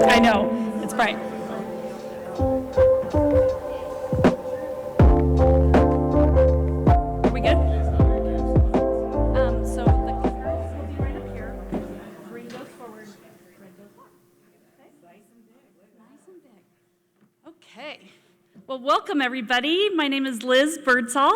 I know, it's bright. Are we good? So the controls will be right up here. Bring those forward. Bring those up. Okay. Nice and big. Okay. Well, welcome everybody. My name is Liz Birdsall,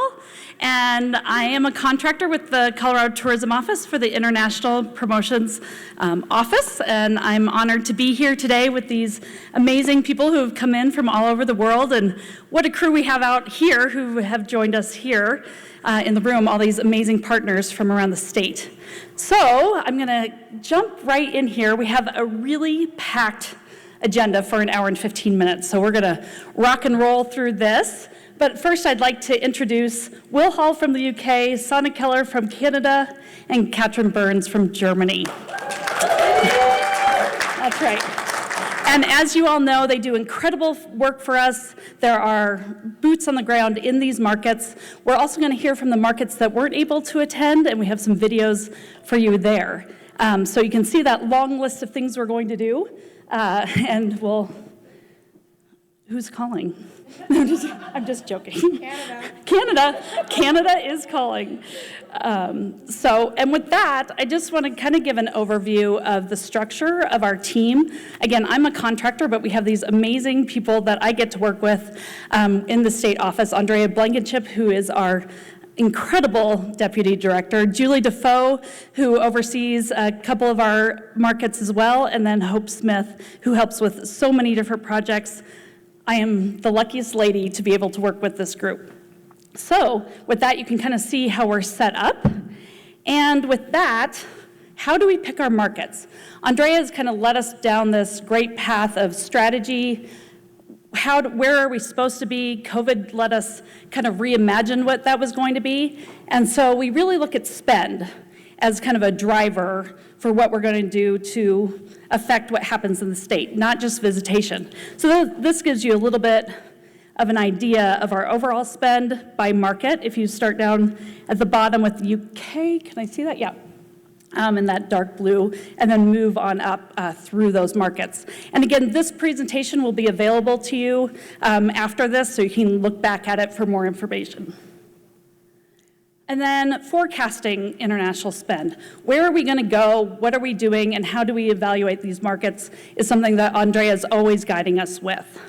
and I am a contractor with the Colorado Tourism Office for the International Promotions Office, and I'm honored to be here today with these amazing people who have come in from all over the world, and what a crew we have out here who have joined us here in the room, all these amazing partners from around the state. So I'm gonna jump right in here. We have a really packed agenda for an hour and 15 minutes. So we're gonna rock and roll through this. But first I'd like to introduce Will Hall from the UK, Sana Keller from Canada, and Katrin Burns from Germany. That's right. And as you all know, they do incredible work for us. There are boots on the ground in these markets. We're also gonna hear from the markets that weren't able to attend, and we have some videos for you there. So you can see that long list of things we're going to do. And we'll, who's calling? I'm just joking. Canada is calling. And with that, I just want to kind of give an overview of the structure of our team. Again, I'm a contractor, but we have these amazing people that I get to work with in the state office. Andrea Blankenship, who is our incredible deputy director, Julie Defoe, who oversees a couple of our markets as well, and then Hope Smith, who helps with so many different projects. I am the luckiest lady to be able to work with this group. So with that, you can kind of see how we're set up. And with that, how do we pick our markets? Andrea has kind of led us down this great path of strategy. Where are we supposed to be? COVID let us kind of reimagine what that was going to be. And so we really look at spend as kind of a driver for what we're going to do to affect what happens in the state, not just visitation. So this gives you a little bit of an idea of our overall spend by market. If you start down at the bottom with the UK, can I see that? Yeah. In that dark blue, and then move on up through those markets. And again, this presentation will be available to you after this, so you can look back at it for more information. And then forecasting international spend. Where are we gonna go? What are we doing? And how do we evaluate these markets is something that Andrea is always guiding us with.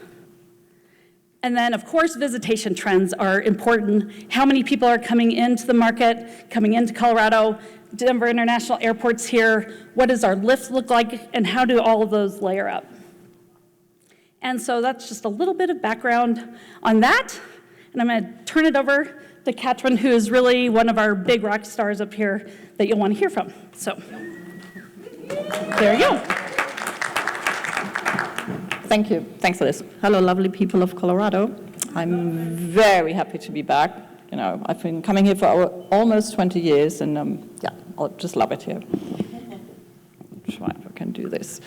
And then, of course, visitation trends are important. How many people are coming into the market, coming into Colorado? Denver International Airport's here. What does our lift look like, and how do all of those layer up? And so that's just a little bit of background on that. And I'm gonna turn it over to Katrin, who is really one of our big rock stars up here that you'll wanna hear from. So, there you go. Thank you. Thanks, Liz. Hello, lovely people of Colorado. I'm very happy to be back. You know, I've been coming here for almost 20 years, and yeah, I'll just love it here. Try if I can do this.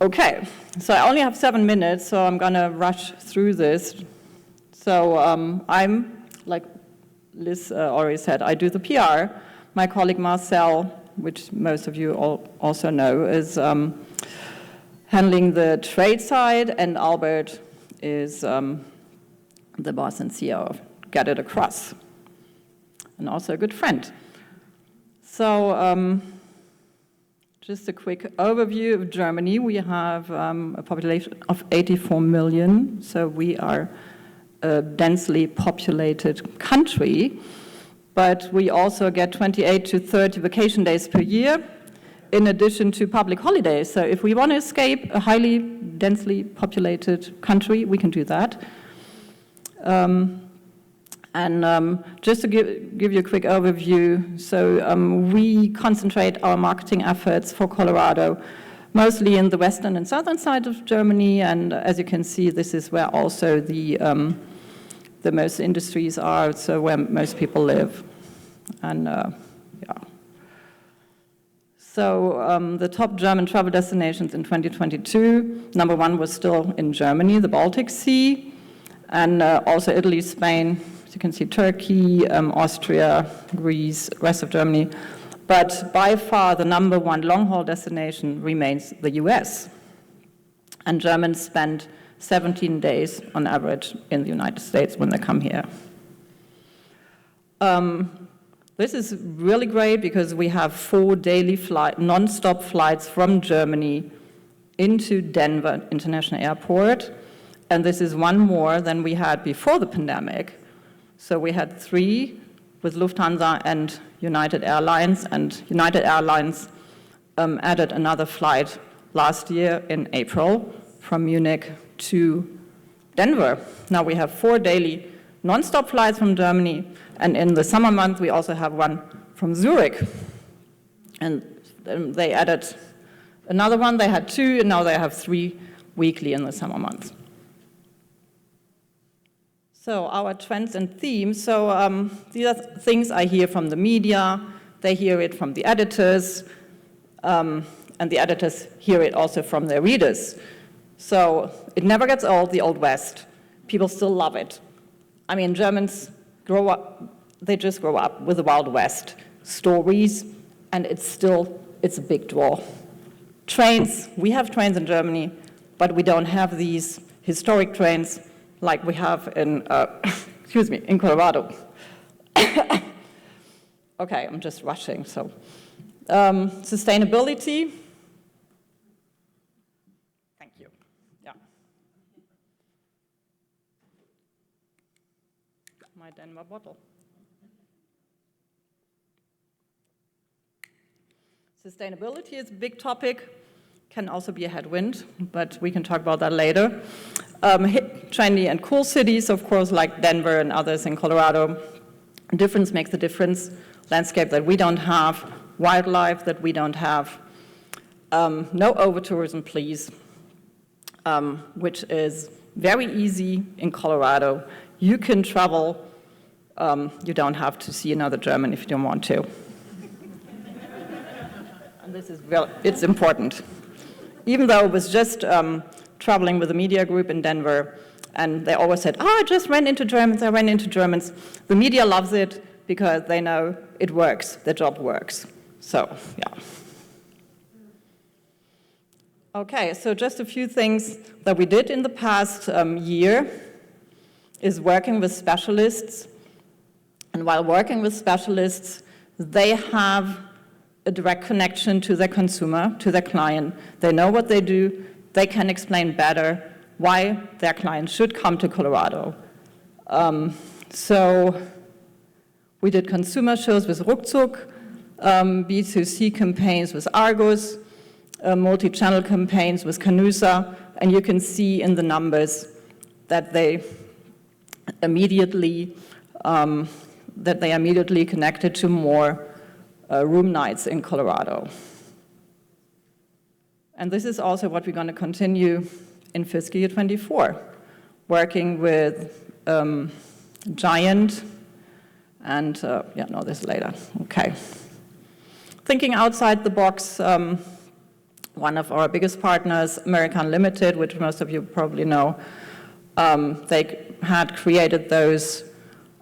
Okay, so I only have 7 minutes, so I'm gonna rush through this. So I'm, like Liz already said, I do the PR. My colleague Marcel, which most of you also know, is handling the trade side, and Albert is the boss and CEO of Get It Across, and also a good friend. So just a quick overview of Germany. We have a population of 84 million, so we are a densely populated country, but we also get 28 to 30 vacation days per year, in addition to public holidays. So if we want to escape a highly densely populated country, we can do that. And just to give you a quick overview, so we concentrate our marketing efforts for Colorado mostly in the western and southern side of Germany, and as you can see, this is where also the most industries are, so where most people live. And yeah. So the top German travel destinations in 2022, number one was still in Germany, the Baltic Sea, and also Italy, Spain, as you can see, Turkey, Austria, Greece, rest of Germany. But by far, the number one long-haul destination remains the US. And Germans spend 17 days on average in the United States when they come here. This is really great because we have 4 daily non-stop flights from Germany into Denver International Airport. And this is one more than we had before the pandemic. So we had 3 with Lufthansa and United Airlines, and United Airlines added another flight last year in April from Munich to Denver. Now we have 4 daily non-stop flights from Germany, and in the summer month we also have one from Zurich. And they added another one, they had 2, and now they have 3 weekly in the summer months. So our trends and themes, so these are things I hear from the media, they hear it from the editors, and the editors hear it also from their readers. So it never gets old, the Old West. People still love it. I mean, Germans grow up, they just grow up with the Wild West stories, and it's a big draw. Trains, we have trains in Germany, but we don't have these historic trains like we have in, in Colorado. Okay, I'm just rushing, so. Sustainability. Thank you, yeah. My Denver bottle. Sustainability is a big topic, can also be a headwind, but we can talk about that later. Hip, trendy, and cool cities, of course, like Denver and others in Colorado. Difference makes a difference. Landscape that we don't have, wildlife that we don't have. No over-tourism, please, which is very easy in Colorado. You can travel. You don't have to see another German if you don't want to. And this is it's important. Even though it was just traveling with a media group in Denver, and they always said, I just ran into Germans, I ran into Germans. The media loves it because they know it works, their job works. So, yeah. Okay, so just a few things that we did in the past year is working with specialists. And while working with specialists, they have a direct connection to their consumer, to their client. They know what they do. They can explain better why their clients should come to Colorado. So we did consumer shows with Ruckzuck, B2C campaigns with Argus, multi-channel campaigns with Canusa, and you can see in the numbers that they immediately connected to more room nights in Colorado. And this is also what we're going to continue in fiscal year 24, working with Giant, and this later. Okay. Thinking outside the box, one of our biggest partners, American Limited, which most of you probably know, they had created those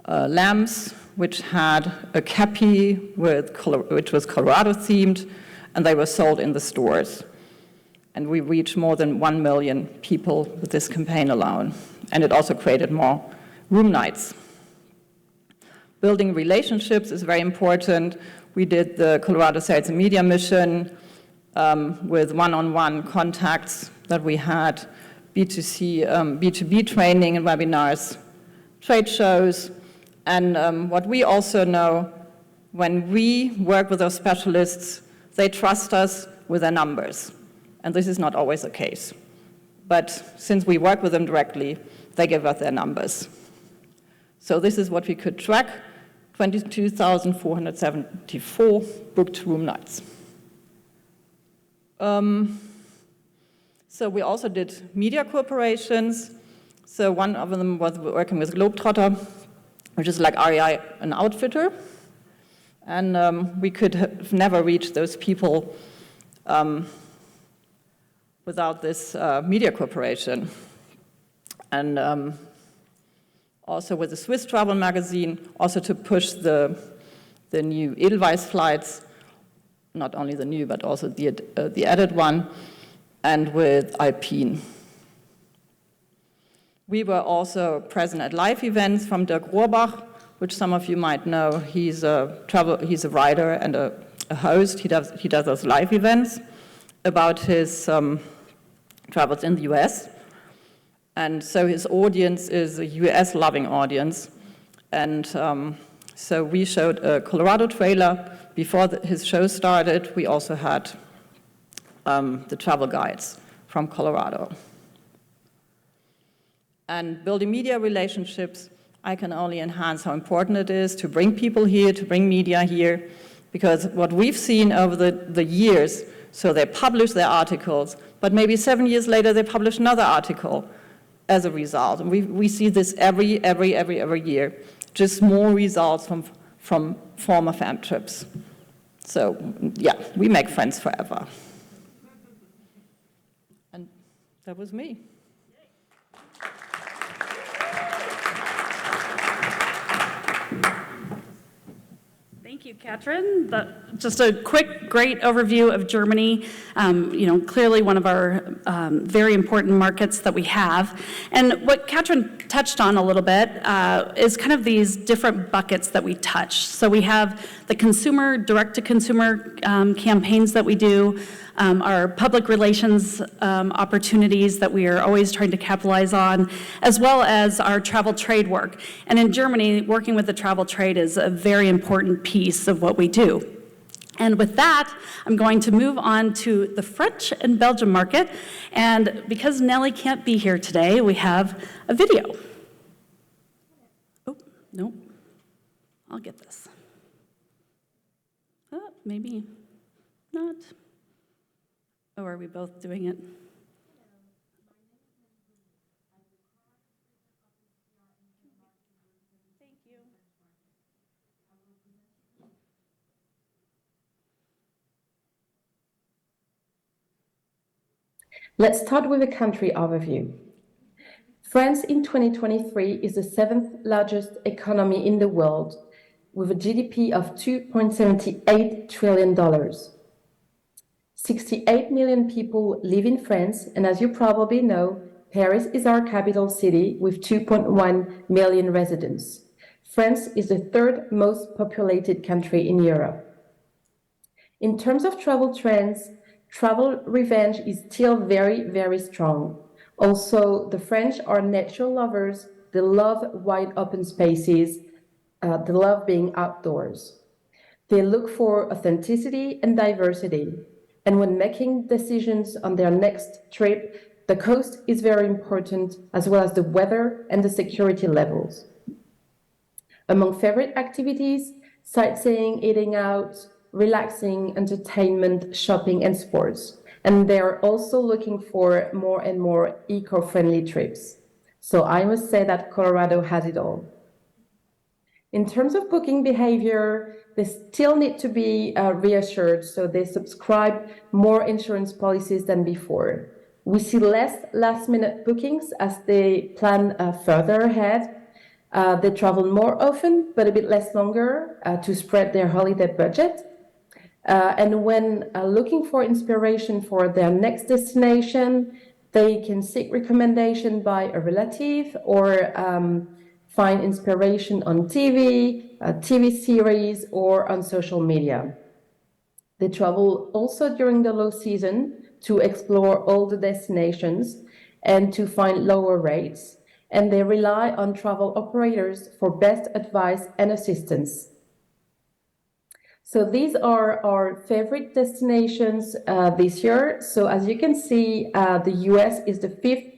lamps which had a kepi which was Colorado themed, and they were sold in the stores. And we reached more than 1 million people with this campaign alone. And it also created more room nights. Building relationships is very important. We did the Colorado Sales and Media Mission with one-on-one contacts that we had, B2C, B2B training and webinars, trade shows. And what we also know, when we work with our specialists, they trust us with their numbers. And this is not always the case. But since we work with them directly, they give us their numbers. So this is what we could track, 22,474 booked room nights. So we also did media cooperations. So one of them was working with Globetrotter, which is like REI, an outfitter. And we could have never reached those people without this media cooperation. And also with the Swiss Travel magazine, also to push the new Edelweiss flights, not only the new, but also the added one, and with Alpine. We were also present at live events from Dirk Rohrbach, which some of you might know. He's a writer and a host. He does those live events about his travels in the US. And so his audience is a US-loving audience. And so we showed a Colorado trailer. Before his show started, we also had the travel guides from Colorado. And building media relationships, I can only enhance how important it is to bring people here, to bring media here, because what we've seen over the years, so they publish their articles, but maybe 7 years later they publish another article as a result. And we see this every year, just more results from former fam trips. So yeah, we make friends forever. And that was me. Thank you, Katrin. Just a quick, great overview of Germany. Clearly one of our very important markets that we have. And what Katrin touched on a little bit is kind of these different buckets that we touch. So we have the consumer, direct-to-consumer campaigns that we do, our public relations opportunities that we are always trying to capitalize on, as well as our travel trade work. And in Germany, working with the travel trade is a very important piece of what we do. And with that, I'm going to move on to the French and Belgium market. And because Nellie can't be here today, we have a video. Oh, no, I'll get this. Oh, maybe not. Oh, are we both doing it? Thank you. Let's start with a country overview. France in 2023 is the 7th largest economy in the world, with a GDP of $2.78 trillion. 68 million people live in France, and as you probably know, Paris is our capital city with 2.1 million residents. France is the 3rd most populated country in Europe. In terms of travel trends, travel revenge is still very strong. Also, the French are nature lovers. They love wide open spaces. They love being outdoors. They look for authenticity and diversity. And when making decisions on their next trip, the coast is very important, as well as the weather and the security levels. Among favorite activities, sightseeing, eating out, relaxing, entertainment, shopping, and sports. And they're also looking for more and more eco-friendly trips. So I must say that Colorado has it all. In terms of booking behavior, they still need to be reassured, so they subscribe more insurance policies than before. We see less last-minute bookings as they plan further ahead. They travel more often, but a bit less longer to spread their holiday budget. And when looking for inspiration for their next destination, they can seek recommendation by a relative or find inspiration on TV, TV series, or on social media. They travel also during the low season to explore all the destinations and to find lower rates, and they rely on travel operators for best advice and assistance. So these are our favorite destinations this year. So as you can see, the US is the 5th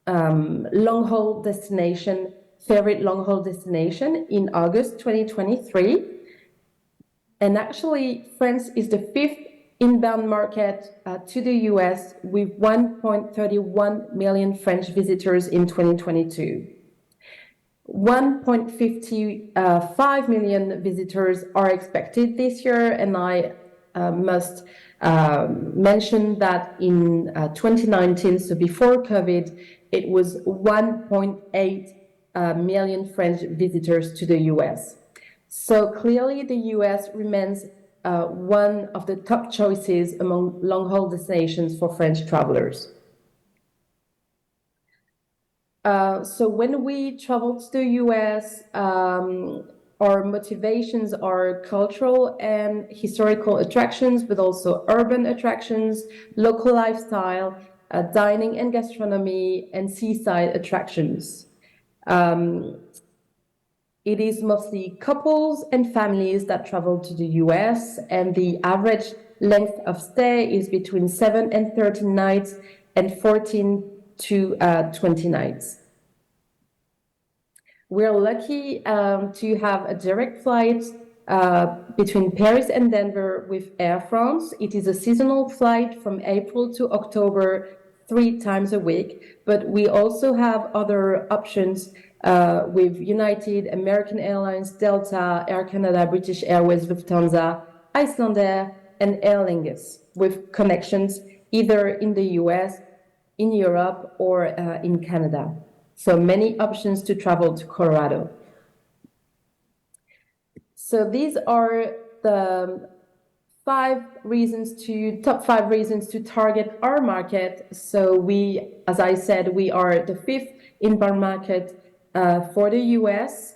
long-haul destination, favorite long-haul destination in August 2023. And actually, France is the fifth inbound market to the US with 1.31 million French visitors in 2022. 1.55 million visitors are expected this year, and I must mention that in 2019, so before COVID, it was 1.8 million French visitors to the US. So clearly the US remains one of the top choices among long-haul destinations for French travelers. So when we travel to the US, our motivations are cultural and historical attractions, but also urban attractions, local lifestyle, dining and gastronomy, and seaside attractions. It is mostly couples and families that travel to the US, and the average length of stay is between 7 and 13 nights and 14 to 20 nights. We're lucky to have a direct flight between Paris and Denver with Air France. It is a seasonal flight from April to October, 3 times a week, but we also have other options with United, American Airlines, Delta, Air Canada, British Airways, Lufthansa, Icelandair, and Aer Lingus, with connections either in the US, in Europe, or in Canada. So many options to travel to Colorado. So these are the top 5 reasons to target our market. So we, as I said, we are the 5th inbound market for the US.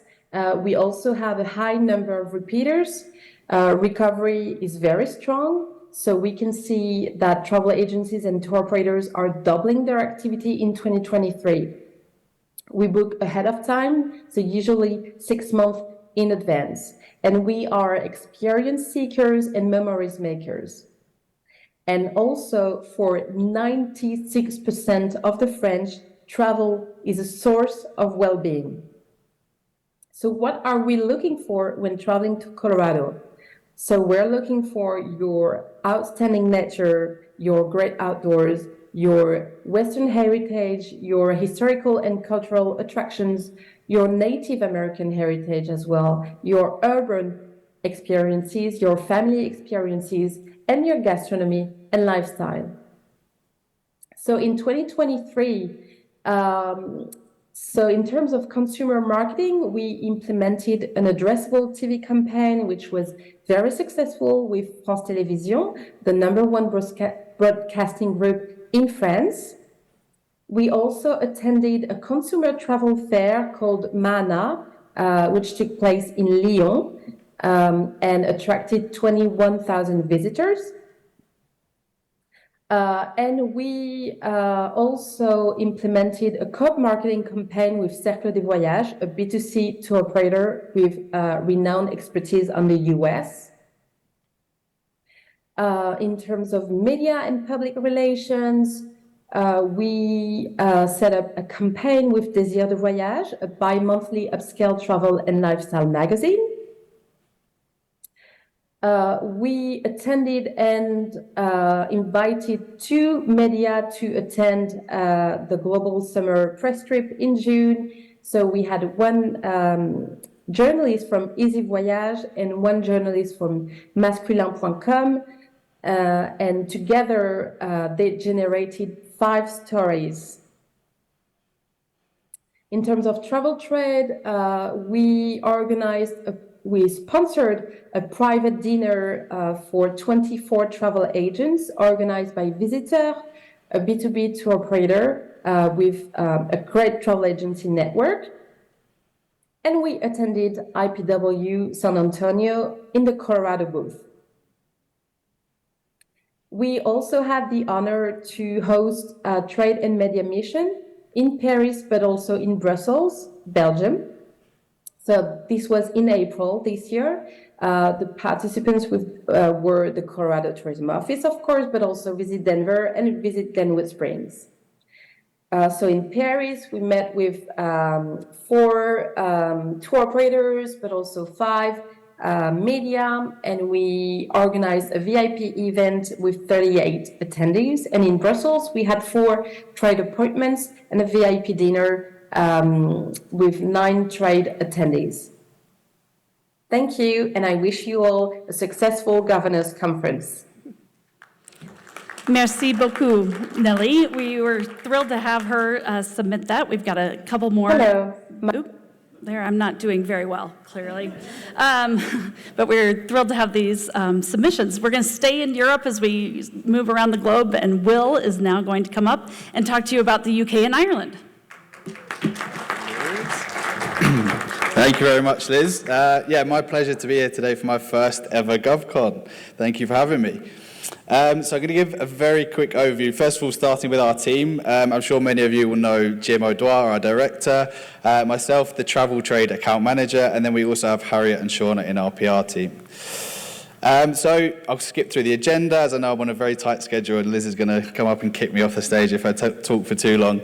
We also have a high number of repeaters. Recovery is very strong. So we can see that travel agencies and tour operators are doubling their activity in 2023. We book ahead of time, so usually 6 months in advance. And we are experience seekers and memories makers. And also for 96% of the French, travel is a source of well-being. So what are we looking for when traveling to Colorado? So we're looking for your outstanding nature, your great outdoors, your Western heritage, your historical and cultural attractions, your Native American heritage as well, your urban experiences, your family experiences, and your gastronomy and lifestyle. So in 2023, so in terms of consumer marketing, we implemented an addressable TV campaign, which was very successful with France Télévisions, the #1 broadcasting group in France. We also attended a consumer travel fair called Mana, which took place in Lyon and attracted 21,000 visitors. And we also implemented a co-marketing campaign with Cercle des Voyages, a B2C tour operator with renowned expertise on the US. In terms of media and public relations, we set up a campaign with Désir de Voyage, a bi-monthly upscale travel and lifestyle magazine. We attended and invited 2 media to attend the Global Summer Press Trip in June. So we had 1 journalist from Easy Voyage and 1 journalist from masculin.com. And together they generated 5 stories. In terms of travel trade, we sponsored a private dinner for 24 travel agents organized by Visiteur, a B2B tour operator with a great travel agency network. And we attended IPW San Antonio in the Colorado booth. We also had the honor to host a trade and media mission in Paris, but also in Brussels, Belgium. So this was in April this year. The participants were the Colorado Tourism Office, of course, but also Visit Denver and Visit Glenwood Springs. So in Paris, we met with 4 tour operators, but also 5 media, and we organized a VIP event with 38 attendees. And in Brussels, we had 4 trade appointments and a VIP dinner with 9 trade attendees. Thank you, and I wish you all a successful governors conference. Merci beaucoup, Nelly. We were thrilled to have her submit that. We've got a couple more. Hello. Oop, there, I'm not doing very well, clearly. But we're thrilled to have these submissions. We're going to stay in Europe as we move around the globe, and Will is now going to come up and talk to you about the UK and Ireland. Thank you very much, Liz. Yeah, my pleasure to be here today for my first ever GovCon. Thank you for having me. So I'm going to give a very quick overview. First of all, starting with our team. I'm sure many of you will know Jim O'Dwyer, our director, myself, the travel trade account manager, and then we also have Harriet and Shauna in our PR team. So I'll skip through the agenda, as I know I'm on a very tight schedule and Liz is going to come up and kick me off the stage if I talk for too long.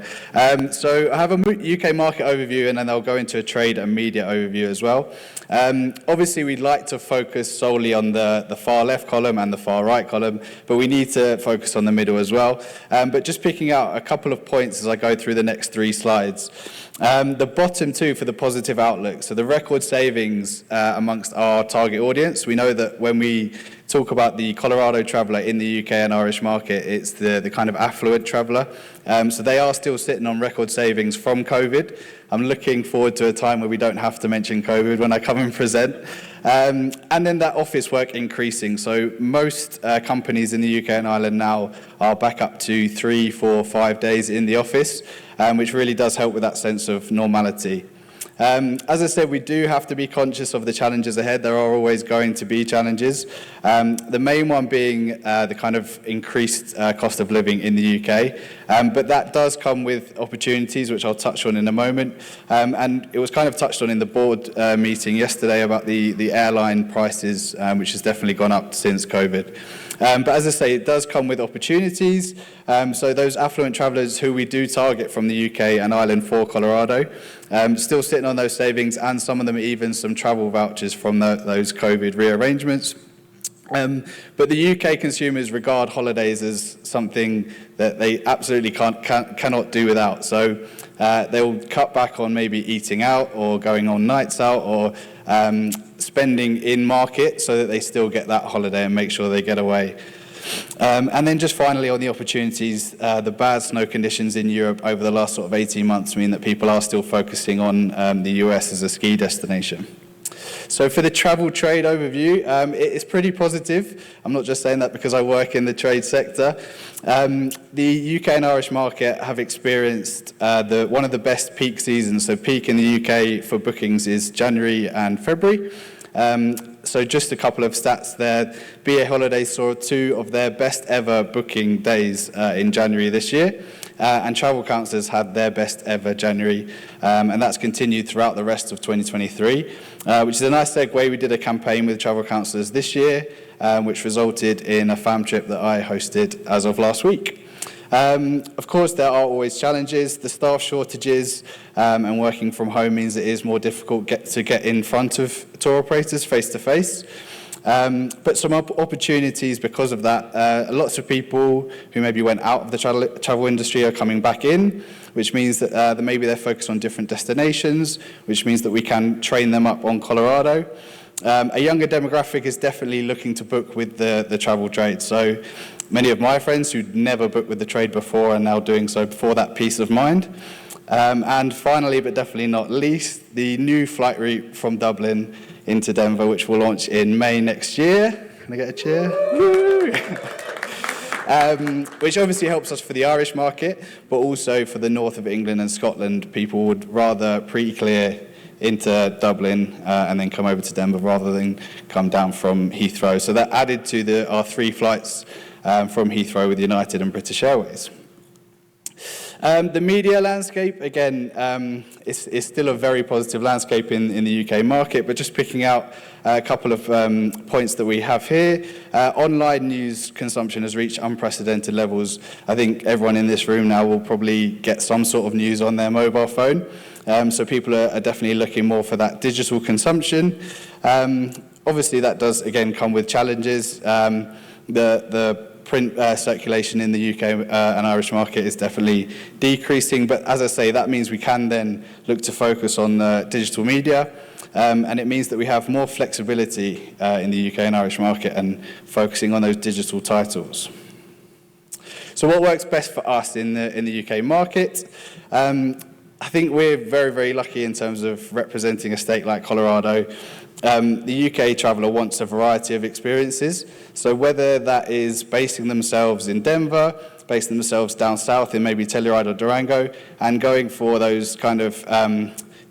So I have a UK market overview and then I'll go into a trade and media overview as well. Obviously, we'd like to focus solely on the far left column and the far right column, but we need to focus on the middle as well. But just picking out a couple of points as I go through the next 3 slides. The bottom 2 for the positive outlook, so the record savings amongst our target audience. We know that when we talk about the Colorado traveller in the UK and Irish market, it's the kind of affluent traveller. So they are still sitting on record savings from COVID. I'm looking forward to a time where we don't have to mention COVID when I come and present. And then that office work increasing. So most companies in the UK and Ireland now are back up to 3, 4, 5 days in the office, which really does help with that sense of normality. As I said, we do have to be conscious of the challenges ahead. There are always going to be challenges. The main one being the kind of increased cost of living in the UK. But that does come with opportunities, which I'll touch on in a moment. And it was kind of touched on in the board meeting yesterday about the airline prices, which has definitely gone up since COVID. But as I say, it does come with opportunities. So those affluent travellers who we do target from the UK and Ireland for Colorado, still sitting on those savings, and some of them even some travel vouchers from those COVID rearrangements. But the UK consumers regard holidays as something that they absolutely cannot do without. So they'll cut back on maybe eating out or going on nights out or spending in market so that they still get that holiday and make sure they get away. And then just finally on the opportunities, the bad snow conditions in Europe over the last sort of 18 months mean that people are still focusing on the US as a ski destination. So for the travel trade overview, it is pretty positive. I'm not just saying that because I work in the trade sector. The UK and Irish market have experienced one of the best peak seasons. So peak in the UK for bookings is January and February. So just a couple of stats there. BA Holidays saw 2 of their best ever booking days in January this year. And Travel Counsellors had their best ever January, and that's continued throughout the rest of 2023, which is a nice segue. We did a campaign with Travel Counsellors this year, which resulted in a fam trip that I hosted as of last week. Of course, there are always challenges. The staff shortages and working from home means it is more difficult to get in front of tour operators face to face. But some opportunities because of that. Lots of people who maybe went out of the travel industry are coming back in, which means that maybe they're focused on different destinations, which means that we can train them up on Colorado. A younger demographic is definitely looking to book with the travel trade. So many of my friends who'd never booked with the trade before are now doing so for that peace of mind. And finally, but definitely not least, the new flight route from Dublin into Denver, which will launch in May next year. Can I get a cheer? Woo! Which obviously helps us for the Irish market, but also for the north of England and Scotland. People would rather pre-clear into Dublin and then come over to Denver rather than come down from Heathrow. So that added to our 3 flights from Heathrow with United and British Airways. The media landscape, again, is still a very positive landscape in the UK market, but just picking out a couple of points that we have here. Online news consumption has reached unprecedented levels. I think everyone in this room now will probably get some sort of news on their mobile phone. So people are definitely looking more for that digital consumption. Obviously, that does, again, come with challenges. The print circulation in the UK and Irish market is definitely decreasing, but as I say, that means we can then look to focus on digital media, and it means that we have more flexibility in the UK and Irish market and focusing on those digital titles. So what works best for us in the UK market? I think we're very, very lucky in terms of representing a state like Colorado. The UK traveller wants a variety of experiences, so whether that is basing themselves in Denver, basing themselves down south in maybe Telluride or Durango, and going for those kind of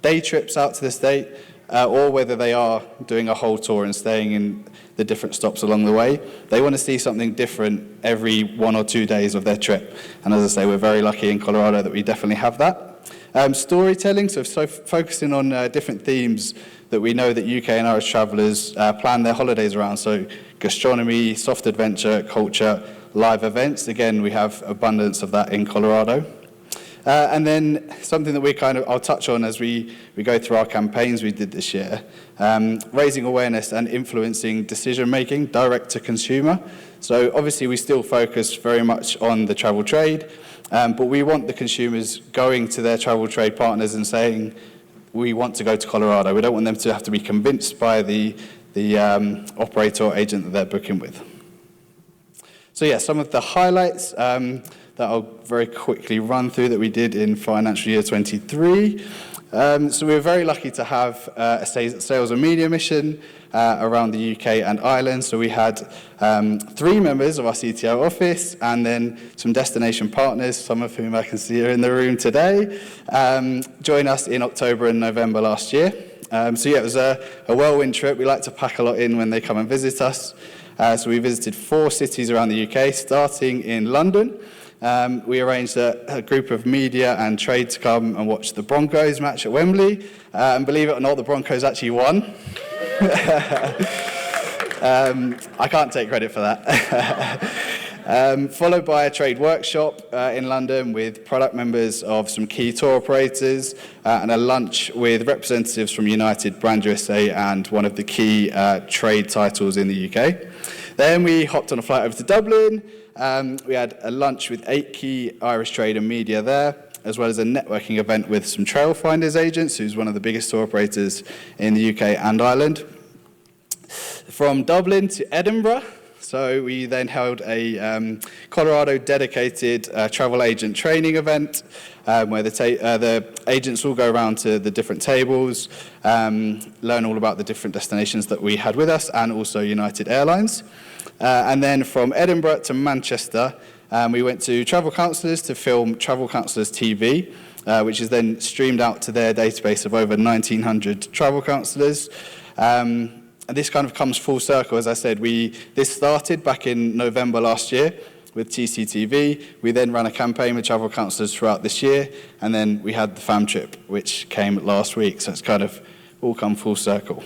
day trips out to the state, or whether they are doing a whole tour and staying in the different stops along the way, they want to see something different every 1 or 2 days of their trip. And as I say, we're very lucky in Colorado that we definitely have that. Storytelling, so focusing on different themes that we know that UK and Irish travellers plan their holidays around, so gastronomy, soft adventure, culture, live events. Again, we have abundance of that in Colorado. And then something that I'll touch on as we go through our campaigns we did this year, raising awareness and influencing decision-making direct to consumer. So obviously we still focus very much on the travel trade, but we want the consumers going to their travel trade partners and saying, we want to go to Colorado. We don't want them to have to be convinced by the operator or agent that they're booking with. So yeah, some of the highlights that I'll very quickly run through that we did in financial year 23. So we were very lucky to have a sales and media mission around the UK and Ireland. So we had 3 members of our CTO office and then some destination partners, some of whom I can see are in the room today, join us in October and November last year. So yeah, it was a whirlwind trip. We like to pack a lot in when they come and visit us. So we visited 4 cities around the UK, starting in London. We arranged a group of media and trade to come and watch the Broncos match at Wembley. And believe it or not, the Broncos actually won. I can't take credit for that. Followed by a trade workshop in London with product members of some key tour operators and a lunch with representatives from United, Brand USA and one of the key trade titles in the UK. Then we hopped on a flight over to Dublin. We had a lunch with 8 key Irish trade and media there, as well as a networking event with some Trailfinders agents, who's one of the biggest tour operators in the UK and Ireland. From Dublin to Edinburgh, so we then held a Colorado dedicated travel agent training event where the agents all go around to the different tables, learn all about the different destinations that we had with us and also United Airlines. And then from Edinburgh to Manchester, we went to Travel Counsellors to film Travel Counsellors TV, which is then streamed out to their database of over 1,900 travel counsellors. And this kind of comes full circle, as I said. This started back in November last year with TCTV. We then ran a campaign with travel counsellors throughout this year, and then we had the fam trip, which came last week. So it's kind of all come full circle.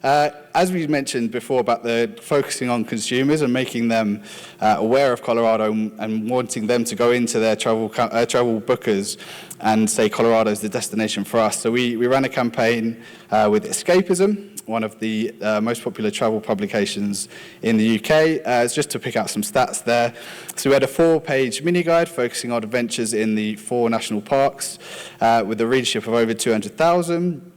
As we mentioned before about the focusing on consumers and making them aware of Colorado and wanting them to go into their travel bookers and say Colorado is the destination for us. So we ran a campaign with Escapism, one of the most popular travel publications in the UK. It's just to pick out some stats there. So we had a 4-page mini guide focusing on adventures in the 4 national parks with a readership of over 200,000.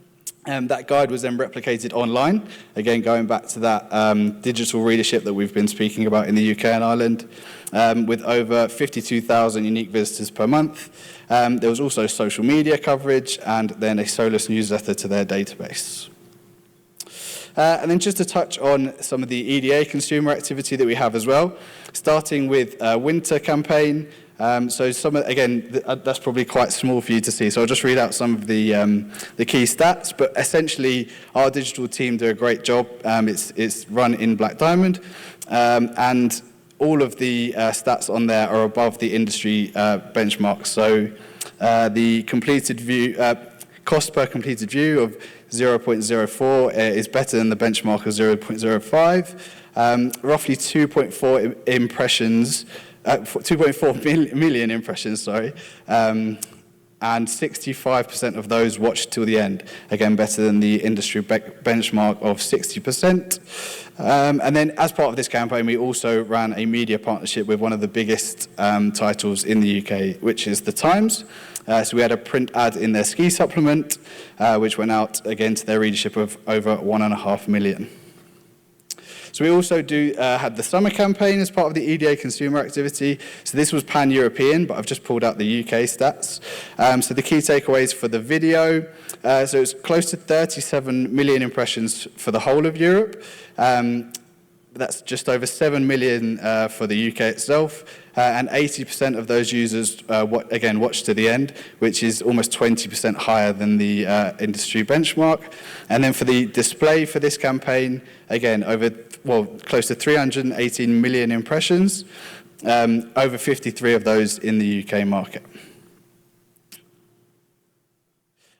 That guide was then replicated online, again going back to that digital readership that we've been speaking about in the UK and Ireland, with over 52,000 unique visitors per month. There was also social media coverage and then a Solus newsletter to their database. And then just to touch on some of the EDA consumer activity that we have as well, starting with a winter campaign. So that's probably quite small for you to see. So I'll just read out some of the key stats. But essentially, our digital team do a great job. It's run in Black Diamond, and all of the stats on there are above the industry benchmark. So the completed view, cost per completed view of 0.04 is better than the benchmark of 0.05. Roughly 2.4 impressions, 2.4 million impressions, sorry. And 65% of those watched till the end. Again, better than the industry benchmark of 60%. And then as part of this campaign, we also ran a media partnership with one of the biggest titles in the UK, which is The Times. So we had a print ad in their ski supplement, which went out again to their readership of over 1.5 million. So we also had the summer campaign as part of the EDA consumer activity. So this was pan-European, but I've just pulled out the UK stats. So the key takeaways for the video, so it's close to 37 million impressions for the whole of Europe. That's just over 7 million for the UK itself, and 80% of those users, again, watched to the end, which is almost 20% higher than the industry benchmark. And then for the display for this campaign, again, close to 318 million impressions, over 53 of those in the UK market.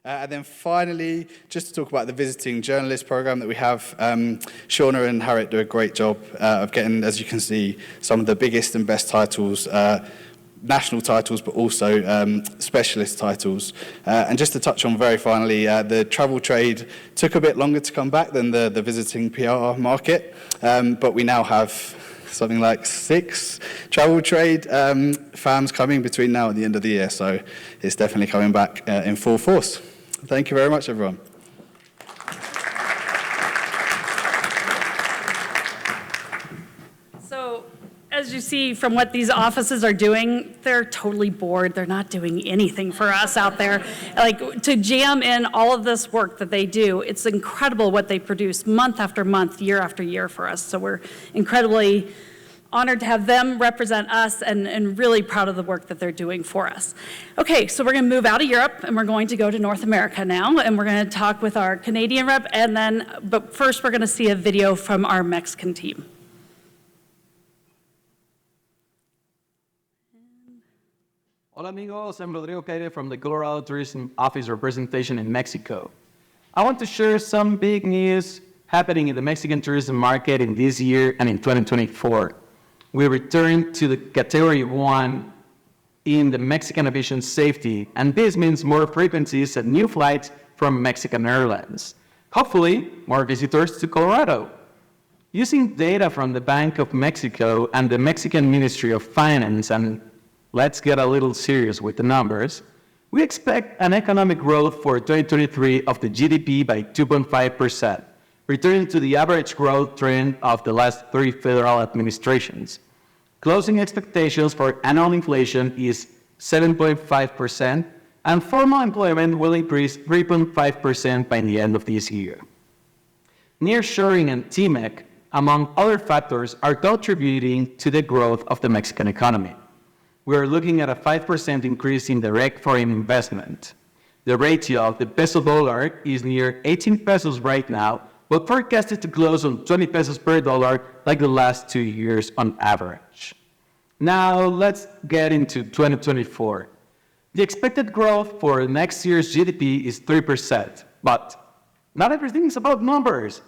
And then finally, just to talk about the visiting journalist program that we have, Shauna and Harriet do a great job of getting, as you can see, some of the biggest and best titles, national titles, but also specialist titles. And just to touch on very finally, the travel trade took a bit longer to come back than the visiting PR market, but we now have something like 6 travel trade FAMs coming between now and the end of the year, so it's definitely coming back in full force. Thank you very much, everyone. So, as you see from what these offices are doing, they're totally bored. They're not doing anything for us out there. Like, to jam in all of this work that they do, it's incredible what they produce month after month, year after year for us. So we're incredibly honored to have them represent us and really proud of the work that they're doing for us. Okay, so we're going to move out of Europe and we're going to go to North America now, and we're going to talk with our Canadian rep, but first we're going to see a video from our Mexican team. Hola amigos, I'm Rodrigo Caire from the Colorado Tourism Office representation in Mexico. I want to share some big news happening in the Mexican tourism market in this year and in 2024. We returned to the Category 1 in the Mexican aviation safety, and this means more frequencies and new flights from Mexican airlines. Hopefully, more visitors to Colorado. Using data from the Bank of Mexico and the Mexican Ministry of Finance, and let's get a little serious with the numbers, we expect an economic growth for 2023 of the GDP by 2.5%, returning to the average growth trend of the last 3 federal administrations. Closing expectations for annual inflation is 7.5%, and formal employment will increase 3.5% by the end of this year. Nearshoring and TMEC, among other factors, are contributing to the growth of the Mexican economy. We are looking at a 5% increase in direct foreign investment. The ratio of the peso-dollar is near 18 pesos right now, but forecasted to close on 20 pesos per dollar like the last 2 years on average. Now let's get into 2024. The expected growth for next year's GDP is 3%, but not everything is about numbers.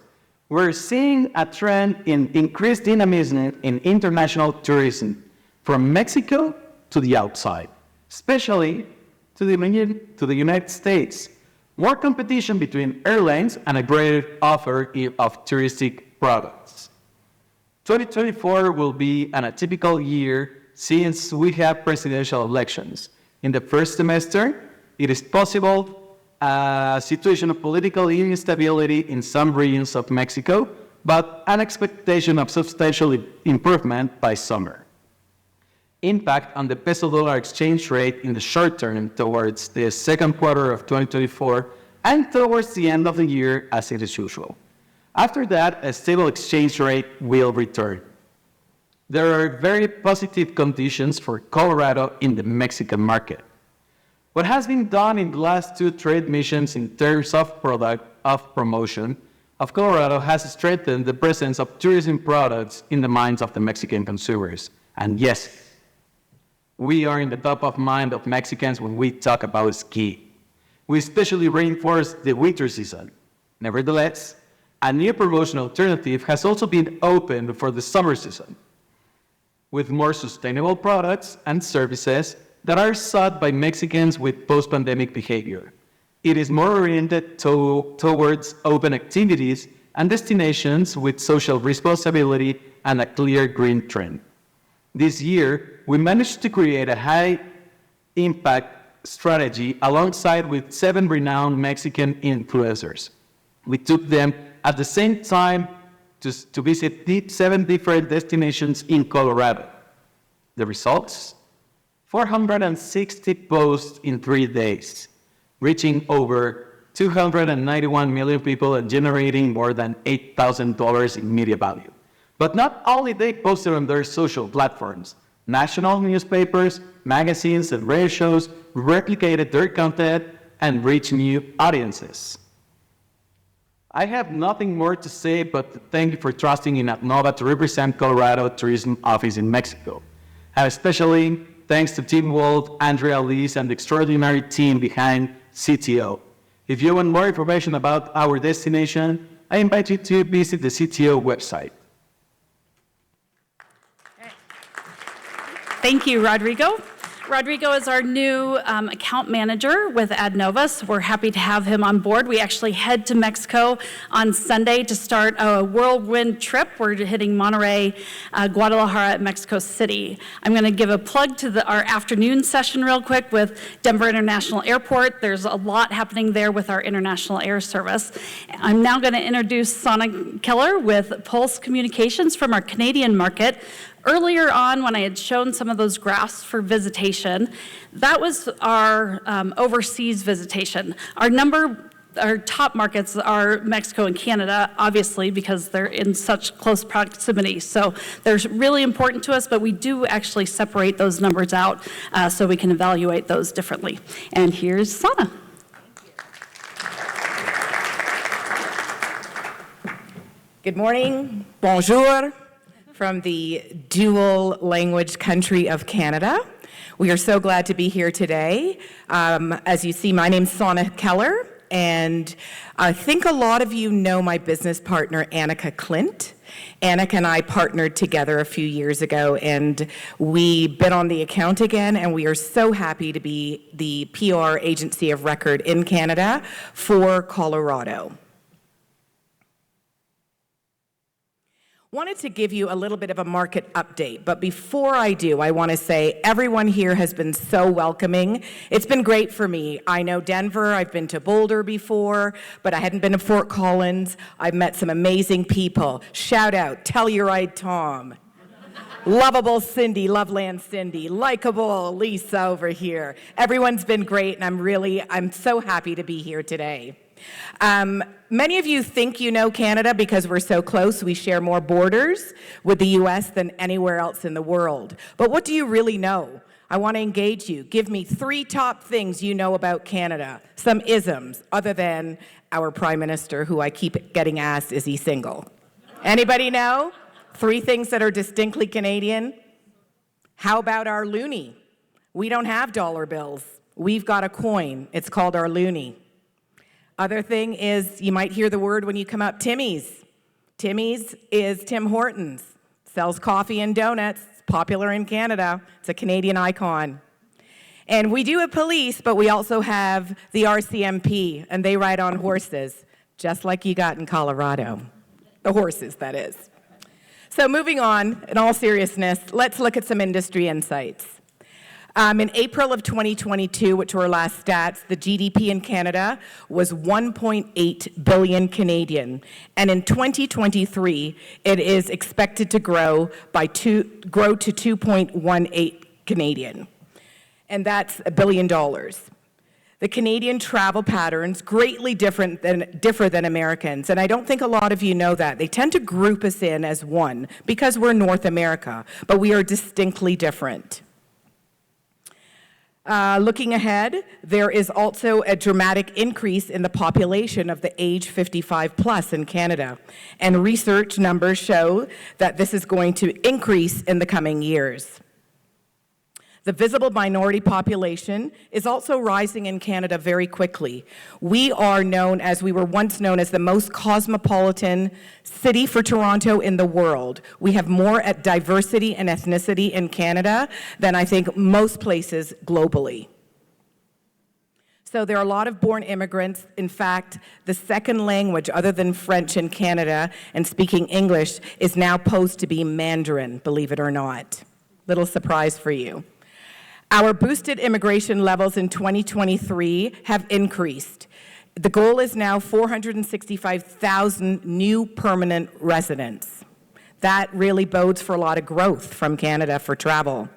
We're seeing a trend in increased dynamism in international tourism from Mexico to the outside, especially to the United States. More competition between airlines and a greater offer of touristic products. 2024 will be an atypical year since we have presidential elections. In the first semester, it is possible a situation of political instability in some regions of Mexico, but an expectation of substantial improvement by summer. Impact on the peso-dollar exchange rate in the short term towards the second quarter of 2024 and towards the end of the year as it is usual. After that, a stable exchange rate will return. There are very positive conditions for Colorado in the Mexican market. What has been done in the last 2 trade missions in terms of promotion of Colorado has strengthened the presence of tourism products in the minds of the Mexican consumers. And yes, we are in the top of mind of Mexicans when we talk about ski. We especially reinforce the winter season. Nevertheless, a new promotional alternative has also been opened for the summer season, with more sustainable products and services that are sought by Mexicans with post-pandemic behavior. It is more oriented towards open activities and destinations with social responsibility and a clear green trend. This year, we managed to create a high-impact strategy alongside with 7 renowned Mexican influencers. We took them at the same time to visit 7 different destinations in Colorado. The results? 460 posts in 3 days, reaching over 291 million people and generating more than $8,000 in media value. But not only they posted on their social platforms, national newspapers, magazines, and radio shows replicated their content and reached new audiences. I have nothing more to say but to thank you for trusting in Adnova to represent Colorado Tourism Office in Mexico. And especially thanks to Tim Wolf, Andrea Lees, and the extraordinary team behind CTO. If you want more information about our destination, I invite you to visit the CTO website. Thank you, Rodrigo. Rodrigo is our new account manager with Adnova, so we're happy to have him on board. We actually head to Mexico on Sunday to start a whirlwind trip. We're hitting Monterrey, Guadalajara, and Mexico City. I'm going to give a plug to our afternoon session real quick with Denver International Airport. There's a lot happening there with our international air service. I'm now going to introduce Sana Keller with Pulse Communications from our Canadian market. Earlier on, when I had shown some of those graphs for visitation, that was our overseas visitation. Our top markets are Mexico and Canada, obviously, because they're in such close proximity. So they're really important to us, but we do actually separate those numbers out so we can evaluate those differently. And here's Sana. Good morning, bonjour, from the dual language country of Canada. We are so glad to be here today. As you see, my name's Sana Keller, and I think a lot of you know my business partner, Annika Klint. Annika and I partnered together a few years ago, and we bid on the account again, and we are so happy to be the PR agency of record in Canada for Colorado. Wanted to give you a little bit of a market update, but before I do, I want to say everyone here has been so welcoming. It's been great for me. I know Denver, I've been to Boulder before, but I hadn't been to Fort Collins. I've met some amazing people. Shout out, Telluride Tom, lovable Cindy, Loveland Cindy, likable Lisa over here. Everyone's been great, and I'm so happy to be here today. Many of you think you know Canada because we're so close. We share more borders with the US than anywhere else in the world. But what do you really know? I want to engage you. Give me 3 top things you know about Canada. Some isms, other than our Prime Minister, who I keep getting asked, is he single? Anybody know? 3 things that are distinctly Canadian? How about our loonie? We don't have dollar bills. We've got a coin. It's called our loonie. Other thing is, you might hear the word when you come up, Timmy's. Timmy's is Tim Hortons. Sells coffee and donuts. It's popular in Canada. It's a Canadian icon. And we do have police, but we also have the RCMP, and they ride on horses, just like you got in Colorado. The horses, that is. So moving on, in all seriousness, let's look at some industry insights. In April of 2022, which were our last stats, the GDP in Canada was 1.8 billion Canadian, and in 2023, it is expected to grow to 2.18 Canadian, and that's $1 billion. The Canadian travel patterns greatly differ than Americans, and I don't think a lot of you know that. They tend to group us in as one because we're North America, but we are distinctly different. Looking ahead, there is also a dramatic increase in the population of the age 55 plus in Canada, and research numbers show that this is going to increase in the coming years. The visible minority population is also rising in Canada very quickly. We were once known as the most cosmopolitan city for Toronto in the world. We have more at diversity and ethnicity in Canada than I think most places globally. So there are a lot of born immigrants. In fact, the second language other than French in Canada and speaking English is now posed to be Mandarin, believe it or not. Little surprise for you. Our boosted immigration levels in 2023 have increased. The goal is now 465,000 new permanent residents. That really bodes for a lot of growth from Canada for travel.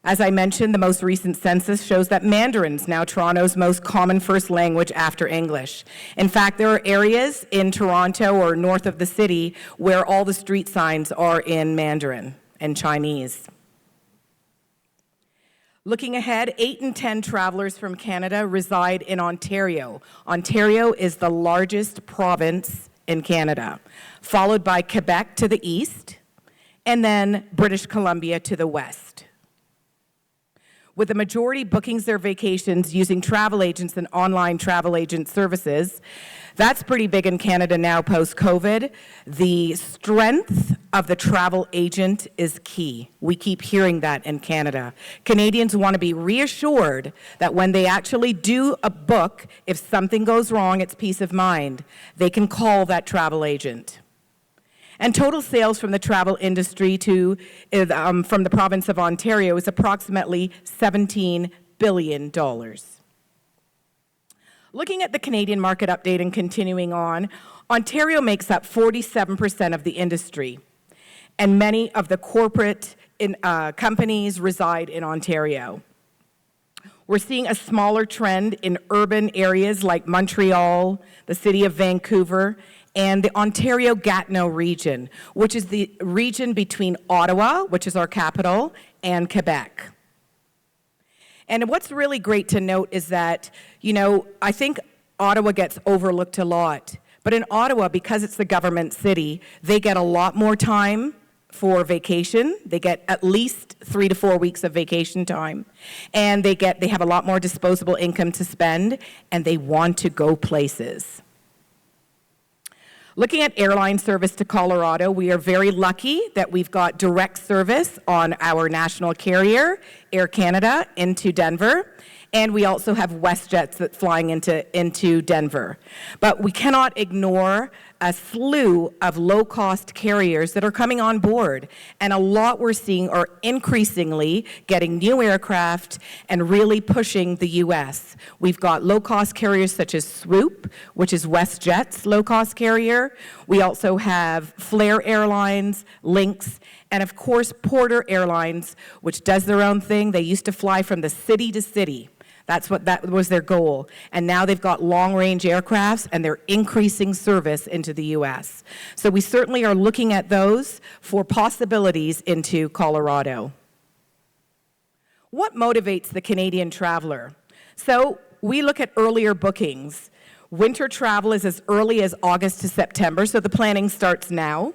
As I mentioned, the most recent census shows that Mandarin is now Toronto's most common first language after English. In fact, there are areas in Toronto or north of the city where all the street signs are in Mandarin and Chinese. Looking ahead, 8 in 10 travelers from Canada reside in Ontario. Ontario is the largest province in Canada, followed by Quebec to the east, and then British Columbia to the west. With the majority bookings their vacations using travel agents and online travel agent services, that's pretty big in Canada now post-COVID. The strength of the travel agent is key. We keep hearing that in Canada. Canadians want to be reassured that when they actually do a book, if something goes wrong, it's peace of mind. They can call that travel agent. And total sales from the travel industry from the province of Ontario is approximately $17 billion. Looking at the Canadian market update and continuing on, Ontario makes up 47% of the industry, and many of the corporate companies reside in Ontario. We're seeing a smaller trend in urban areas like Montreal, the city of Vancouver, and the Ontario-Gatineau region, which is the region between Ottawa, which is our capital, and Quebec. And what's really great to note is that, I think Ottawa gets overlooked a lot. But in Ottawa, because it's the government city, they get a lot more time for vacation. They get at least 3 to 4 weeks of vacation time. And they have a lot more disposable income to spend, and they want to go places. Looking at airline service to Colorado, we are very lucky that we've got direct service on our national carrier, Air Canada, into Denver. And we also have WestJets that's flying into Denver. But we cannot ignore a slew of low-cost carriers that are coming on board. And a lot we're seeing are increasingly getting new aircraft and really pushing the U.S. We've got low-cost carriers such as Swoop, which is WestJet's low-cost carrier. We also have Flair Airlines, Lynx, and of course Porter Airlines, which does their own thing. They used to fly from the city to city. That was their goal. And now they've got long-range aircrafts, and they're increasing service into the U.S. So we certainly are looking at those for possibilities into Colorado. What motivates the Canadian traveler? So we look at earlier bookings. Winter travel is as early as August to September, so the planning starts now.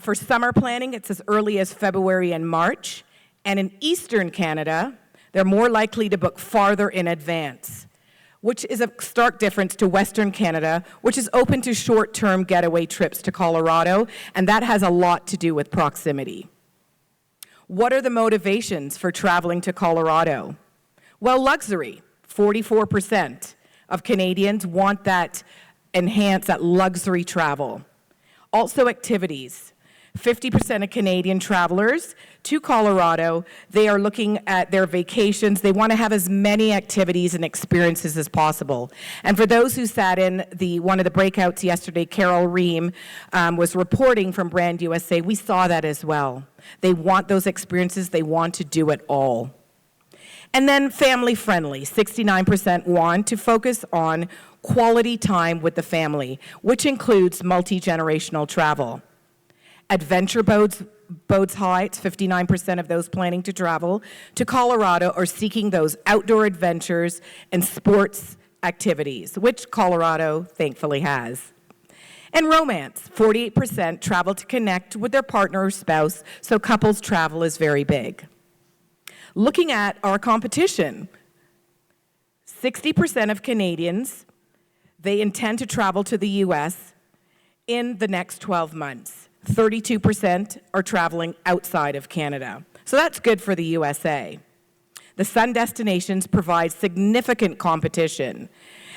For summer planning, it's as early as February and March. And in Eastern Canada, they're more likely to book farther in advance, which is a stark difference to Western Canada, which is open to short-term getaway trips to Colorado, and that has a lot to do with proximity. What are the motivations for traveling to Colorado? Well, luxury. 44% of Canadians want that luxury travel. Also activities. 50% of Canadian travelers to Colorado, they are looking at their vacations. They want to have as many activities and experiences as possible. And for those who sat in one of the breakouts yesterday, Carol Ream was reporting from Brand USA. We saw that as well. They want those experiences. They want to do it all. And then family friendly. 69% want to focus on quality time with the family, which includes multi-generational travel. Adventure boats bodes high. It's 59% of those planning to travel to Colorado are seeking those outdoor adventures and sports activities, which Colorado thankfully has. And romance, 48% travel to connect with their partner or spouse, so couples travel is very big. Looking at our competition, 60% of Canadians, they intend to travel to the US in the next 12 months. 32% are traveling outside of Canada. So that's good for the USA. The sun destinations provide significant competition.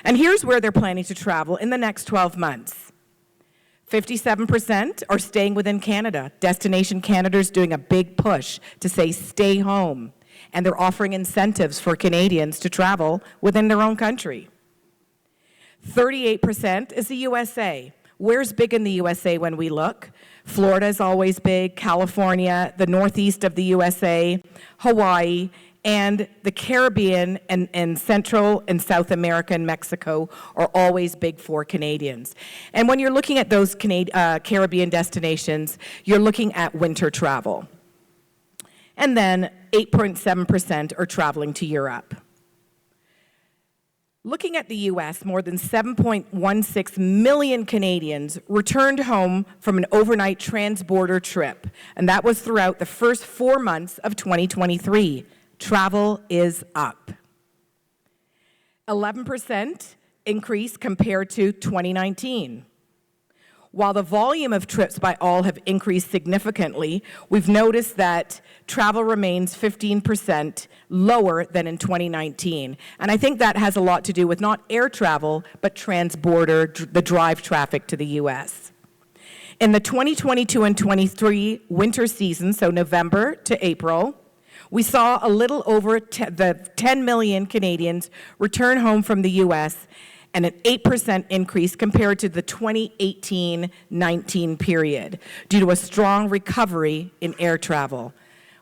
And here's where they're planning to travel in the next 12 months. 57% are staying within Canada. Destination Canada is doing a big push to say stay home. And they're offering incentives for Canadians to travel within their own country. 38% is the USA. Where's big in the USA when we look? Florida is always big, California, the northeast of the USA, Hawaii, and the Caribbean and Central and South America and Mexico are always big for Canadians. And when you're looking at those Caribbean destinations, you're looking at winter travel. And then 8.7% are traveling to Europe. Looking at the US, more than 7.16 million Canadians returned home from an overnight transborder trip, and that was throughout the first 4 months of 2023. Travel is up. 11% increase compared to 2019. While the volume of trips by all have increased significantly, we've noticed that travel remains 15% lower than in 2019. And I think that has a lot to do with not air travel, but transborder, the drive traffic to the US. In the 2022 and 23 winter season, so November to April, we saw a little over the 10 million Canadians return home from the US, and an 8% increase compared to the 2018-19 period due to a strong recovery in air travel.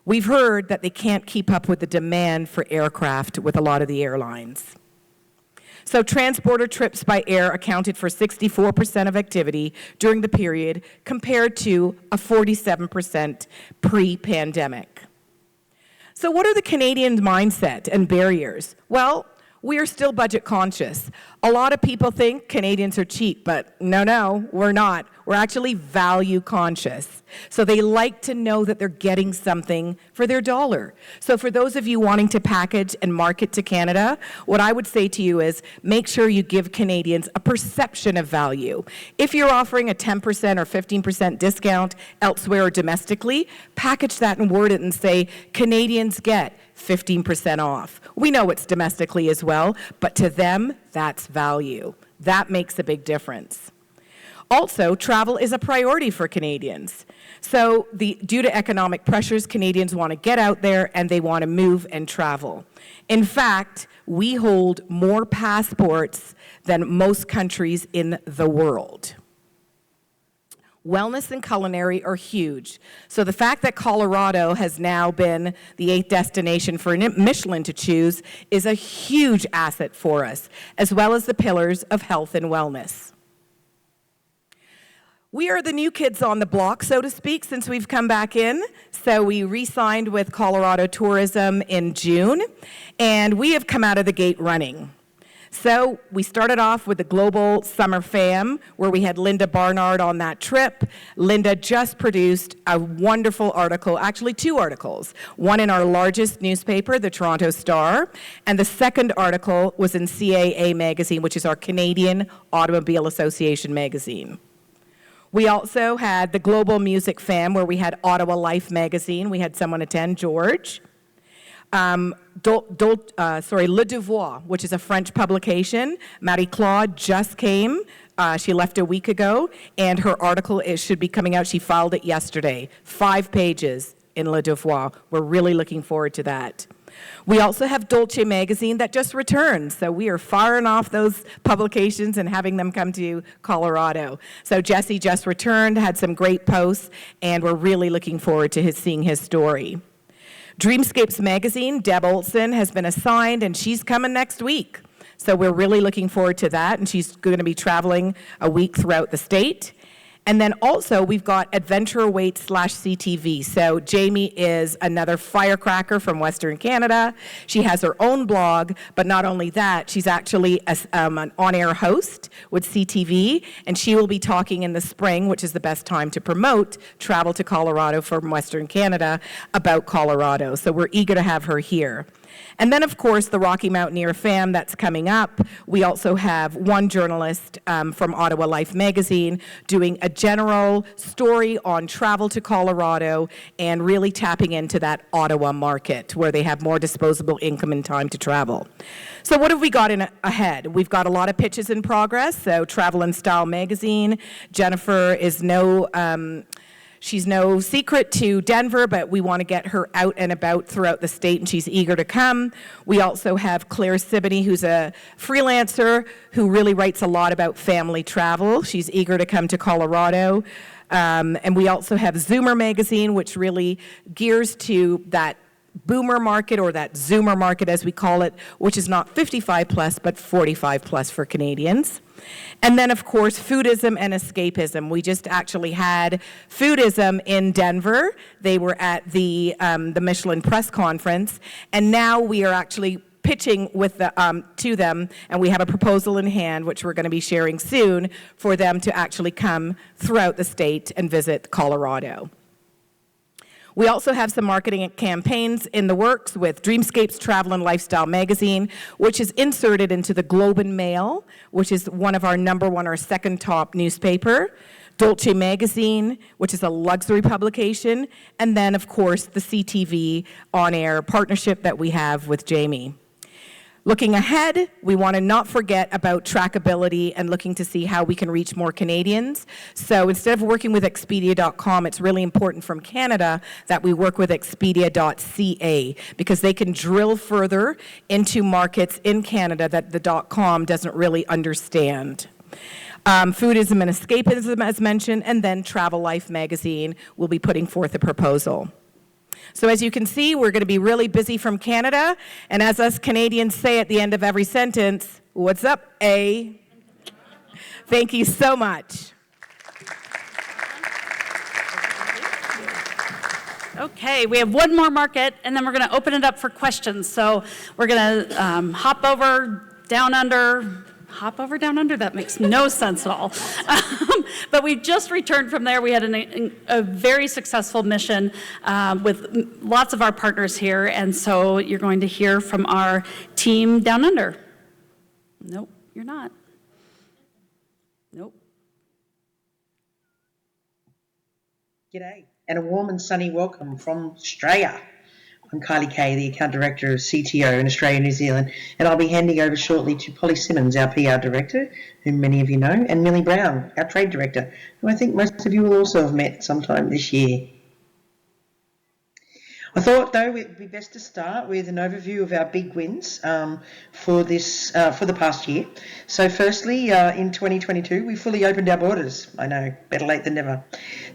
We've heard that they can't keep up with the demand for aircraft with a lot of the airlines. So transborder trips by air accounted for 64% of activity during the period compared to a 47% pre-pandemic. So what are the Canadian mindset and barriers? Well, we are still budget conscious. A lot of people think Canadians are cheap, but no, we're not. We're actually value conscious. So they like to know that they're getting something for their dollar. So for those of you wanting to package and market to Canada, what I would say to you is make sure you give Canadians a perception of value. If you're offering a 10% or 15% discount elsewhere or domestically, package that and word it and say, Canadians get 15% off. We know it's domestically as well, but to them, that's value. That makes a big difference. Also, travel is a priority for Canadians. So due to economic pressures, Canadians want to get out there and they want to move and travel. In fact, we hold more passports than most countries in the world. Wellness and culinary are huge. So the fact that Colorado has now been the 8th destination for Michelin to choose is a huge asset for us, as well as the pillars of health and wellness. We are the new kids on the block, so to speak, since we've come back in. So we re-signed with Colorado Tourism in June, and we have come out of the gate running. So we started off with the Global Summer Fam, where we had Linda Barnard on that trip. Linda just produced a wonderful article, actually 2 articles, one in our largest newspaper, the Toronto Star, and the second article was in CAA magazine, which is our Canadian Automobile Association magazine. We also had the Global Music Fam, where we had Ottawa Life magazine. We had someone attend, George. Le Devoir, which is a French publication. Marie-Claude just came. She left a week ago, and her article should be coming out. She filed it yesterday. 5 pages in Le Devoir. We're really looking forward to that. We also have Dolce magazine that just returned, so we are firing off those publications and having them come to Colorado. So Jesse just returned, had some great posts, and we're really looking forward to seeing his story. Dreamscapes magazine, Deb Olson has been assigned, and she's coming next week. So we're really looking forward to that, and she's going to be traveling a week throughout the state. And then also we've got Adventure Awaits /CTV. So Jamie is another firecracker from Western Canada. She has her own blog, but not only that, she's actually an on-air host with CTV, and she will be talking in the spring, which is the best time to promote travel to Colorado from Western Canada, about Colorado. So we're eager to have her here. And then, of course, the Rocky Mountaineer fam that's coming up. We also have one journalist from Ottawa Life magazine doing a general story on travel to Colorado and really tapping into that Ottawa market where they have more disposable income and time to travel. So what have we got ahead? We've got a lot of pitches in progress. So Travel and Style magazine. Jennifer is she's no secret to Denver, but we want to get her out and about throughout the state, and she's eager to come. We also have Claire Siboney, who's a freelancer who really writes a lot about family travel. She's eager to come to Colorado. And we also have Zoomer magazine, which really gears to that boomer market, or that Zoomer market as we call it, which is not 55 plus, but 45 plus for Canadians. And then, of course, Foodism and Escapism. We just actually had Foodism in Denver. They were at the Michelin press conference, and now we are actually pitching with to them, and we have a proposal in hand, which we're going to be sharing soon, for them to actually come throughout the state and visit Colorado. We also have some marketing campaigns in the works with Dreamscapes Travel and Lifestyle magazine, which is inserted into the Globe and Mail, which is one of our #1 or second top newspaper, Dolce magazine, which is a luxury publication, and then, of course, the CTV on-air partnership that we have with Jamie. Looking ahead, we want to not forget about trackability and looking to see how we can reach more Canadians. So instead of working with Expedia.com, it's really important from Canada that we work with Expedia.ca, because they can drill further into markets in Canada that the .com doesn't really understand. Foodism and Escapism, as mentioned, and then Travel Life magazine will be putting forth a proposal. So as you can see, we're going to be really busy from Canada, and as us Canadians say at the end of every sentence, what's up, eh? Thank you so much. Okay, we have one more market, and then we're going to open it up for questions. So we're going to hop over, down under, that makes no sense at all. But we just returned from there. We had a very successful mission with lots of our partners here, and so you're going to hear from our team down under. Nope, you're not. Nope. G'day, and a warm and sunny welcome from Australia. I'm Kylie Kay, the Account Director of CTO in Australia and New Zealand, and I'll be handing over shortly to Polly Simmons, our PR Director, whom many of you know, and Millie Brown, our Trade Director, who I think most of you will also have met sometime this year. I thought, though, it would be best to start with an overview of our big wins for the past year. So firstly, in 2022, we fully opened our borders. I know, better late than never.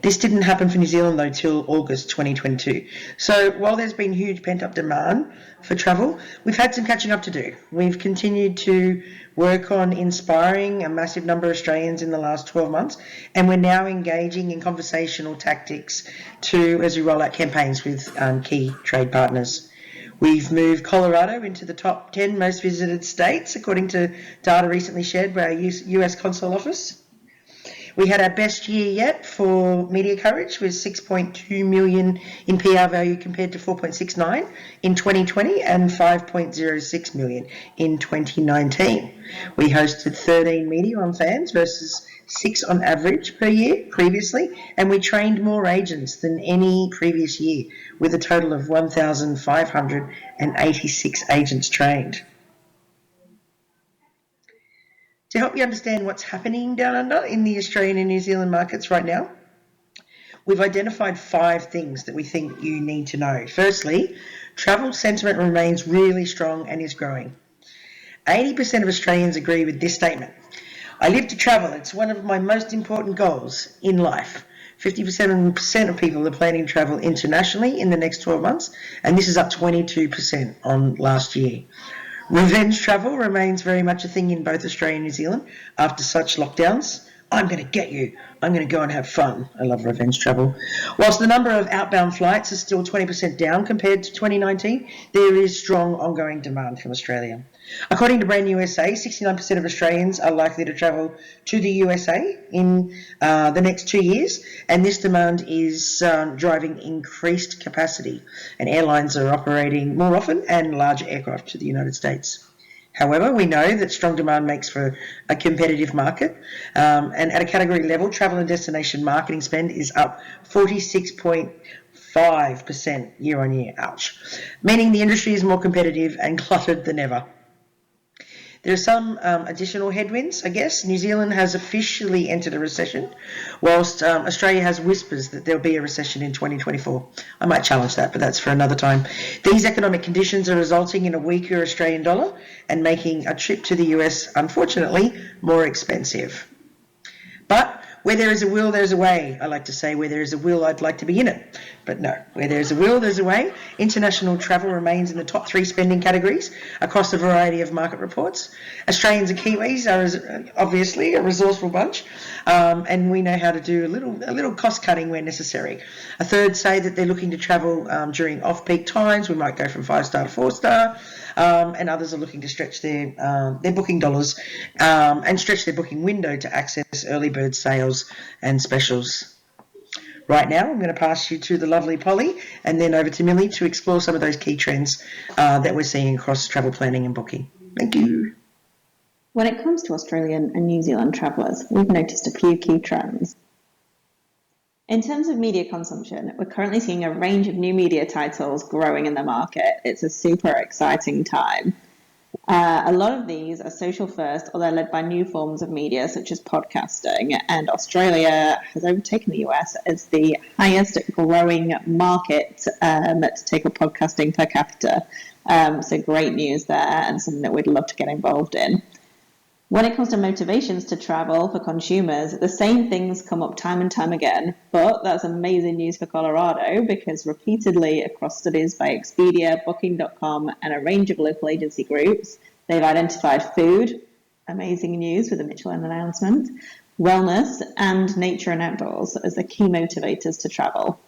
This didn't happen for New Zealand, though, till August 2022. So while there's been huge pent-up demand for travel, we've had some catching up to do. We've continued to work on inspiring a massive number of Australians in the last 12 months, and we're now engaging in conversational tactics as we roll out campaigns with key trade partners. We've moved Colorado into the top 10 most visited states, according to data recently shared by our US Consul Office. We had our best year yet for media coverage, with 6.2 million in PR value compared to 4.69 in 2020 and 5.06 million in 2019. We hosted 13 media on fans versus 6 on average per year previously, and we trained more agents than any previous year, with a total of 1,586 agents trained. To help you understand what's happening down under in the Australian and New Zealand markets right now, we've identified 5 things that we think you need to know. Firstly, travel sentiment remains really strong and is growing. 80% of Australians agree with this statement. I live to travel. It's one of my most important goals in life. 50% of people are planning to travel internationally in the next 12 months, and this is up 22% on last year. Revenge travel remains very much a thing in both Australia and New Zealand after such lockdowns. I'm going to get you. I'm going to go and have fun. I love revenge travel. Whilst the number of outbound flights is still 20% down compared to 2019, there is strong ongoing demand from Australia. According to Brand USA, 69% of Australians are likely to travel to the USA in the next 2 years, and this demand is driving increased capacity, and airlines are operating more often and larger aircraft to the United States. However, we know that strong demand makes for a competitive market, and at a category level, travel and destination marketing spend is up 46.5% year on year, ouch, meaning the industry is more competitive and cluttered than ever. There are some additional headwinds, I guess. New Zealand has officially entered a recession, whilst Australia has whispers that there'll be a recession in 2024. I might challenge that, but that's for another time. These economic conditions are resulting in a weaker Australian dollar and making a trip to the US, unfortunately, more expensive. But where there is a will, there's a way. I like to say, where there is a will, I'd like to be in it. But no, where there's a will, there's a way. International travel remains in the top 3 spending categories across a variety of market reports. Australians and Kiwis are obviously a resourceful bunch, and we know how to do a little cost cutting where necessary. A third say that they're looking to travel during off-peak times. We might go from 5-star to 4-star. And others are looking to stretch their booking dollars and stretch their booking window to access early bird sales and specials. Right now, I'm going to pass you to the lovely Polly and then over to Millie to explore some of those key trends that we're seeing across travel planning and booking. Thank you. When it comes to Australian and New Zealand travellers, we've noticed a few key trends. In terms of media consumption, we're currently seeing a range of new media titles growing in the market. It's a super exciting time. A lot of these are social first, or they're led by new forms of media such as podcasting, and Australia has overtaken the US as the highest growing market to take up podcasting per capita. So great news there, and something that we'd love to get involved in. When it comes to motivations to travel for consumers, the same things come up time and time again, but that's amazing news for Colorado because repeatedly across studies by Expedia, Booking.com, and a range of local agency groups, they've identified food, amazing news with the Michelin announcement, wellness, and nature and outdoors as the key motivators to travel.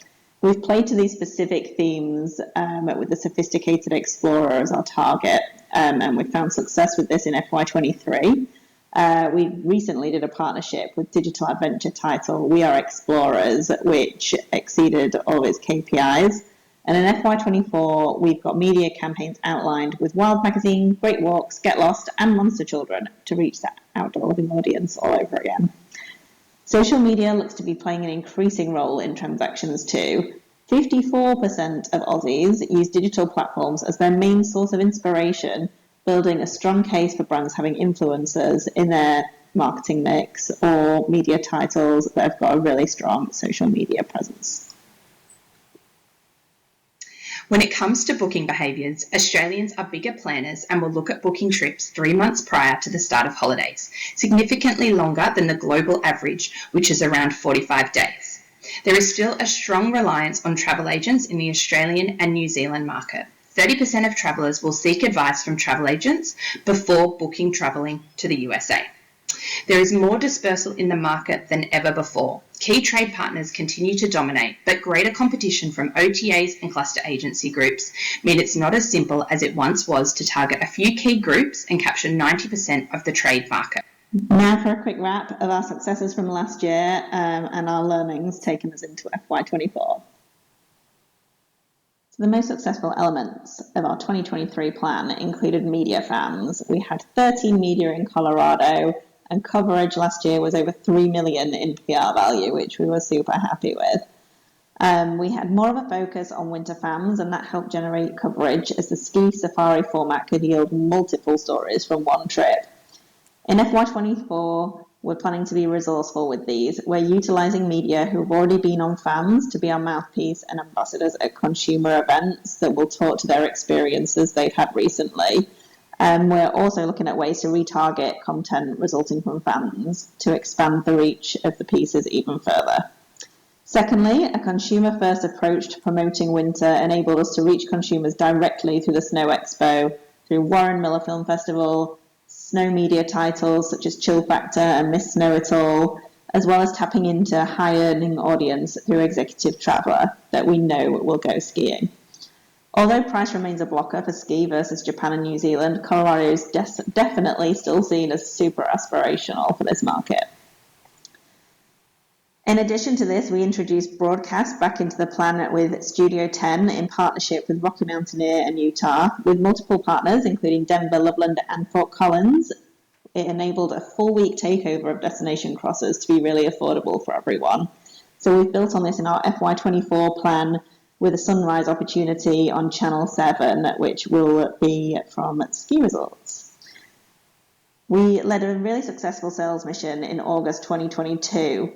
We've played to these specific themes with the sophisticated explorer as our target, and we've found success with this in FY23. We recently did a partnership with digital adventure title We Are Explorers, which exceeded all of its KPIs. And in FY24, we've got media campaigns outlined with Wild Magazine, Great Walks, Get Lost, and Monster Children to reach that outdoor living audience all over again. Social media looks to be playing an increasing role in transactions too. 54% of Aussies use digital platforms as their main source of inspiration, building a strong case for brands having influencers in their marketing mix or media titles that have got a really strong social media presence. When it comes to booking behaviours, Australians are bigger planners and will look at booking trips 3 months prior to the start of holidays, significantly longer than the global average, which is around 45 days. There is still a strong reliance on travel agents in the Australian and New Zealand market. 30% of travellers will seek advice from travel agents before booking travelling to the USA. There is more dispersal in the market than ever before. Key trade partners continue to dominate, but greater competition from OTAs and cluster agency groups mean it's not as simple as it once was to target a few key groups and capture 90% of the trade market. Now for a quick wrap of our successes from last year and our learnings taking us into FY24. So the most successful elements of our 2023 plan included media fans. We had 13 media in Colorado, and coverage last year was over 3 million in PR value, which we were super happy with. We had more of a focus on winter fans, and that helped generate coverage as the ski safari format could yield multiple stories from one trip. In FY24, we're planning to be resourceful with these. We're utilising media who've already been on fans to be our mouthpiece and ambassadors at consumer events that will talk to their experiences they've had recently. We're also looking at ways to retarget content resulting from fans to expand the reach of the pieces even further. Secondly, a consumer-first approach to promoting winter enabled us to reach consumers directly through the Snow Expo, through Warren Miller Film Festival, snow media titles such as Chill Factor and Miss Snow It All, as well as tapping into a high-earning audience through executive traveller that we know will go skiing. Although price remains a blocker for ski versus Japan and New Zealand, Colorado is definitely still seen as super aspirational for this market. In addition to this, we introduced broadcast back into the plan with Studio 10 in partnership with Rocky Mountaineer and Utah, with multiple partners, including Denver, Loveland, and Fort Collins. It enabled a full-week takeover of destination crosses to be really affordable for everyone. So we've built on this in our FY24 plan with a sunrise opportunity on Channel 7, which will be from ski resorts. We led a really successful sales mission in August 2022.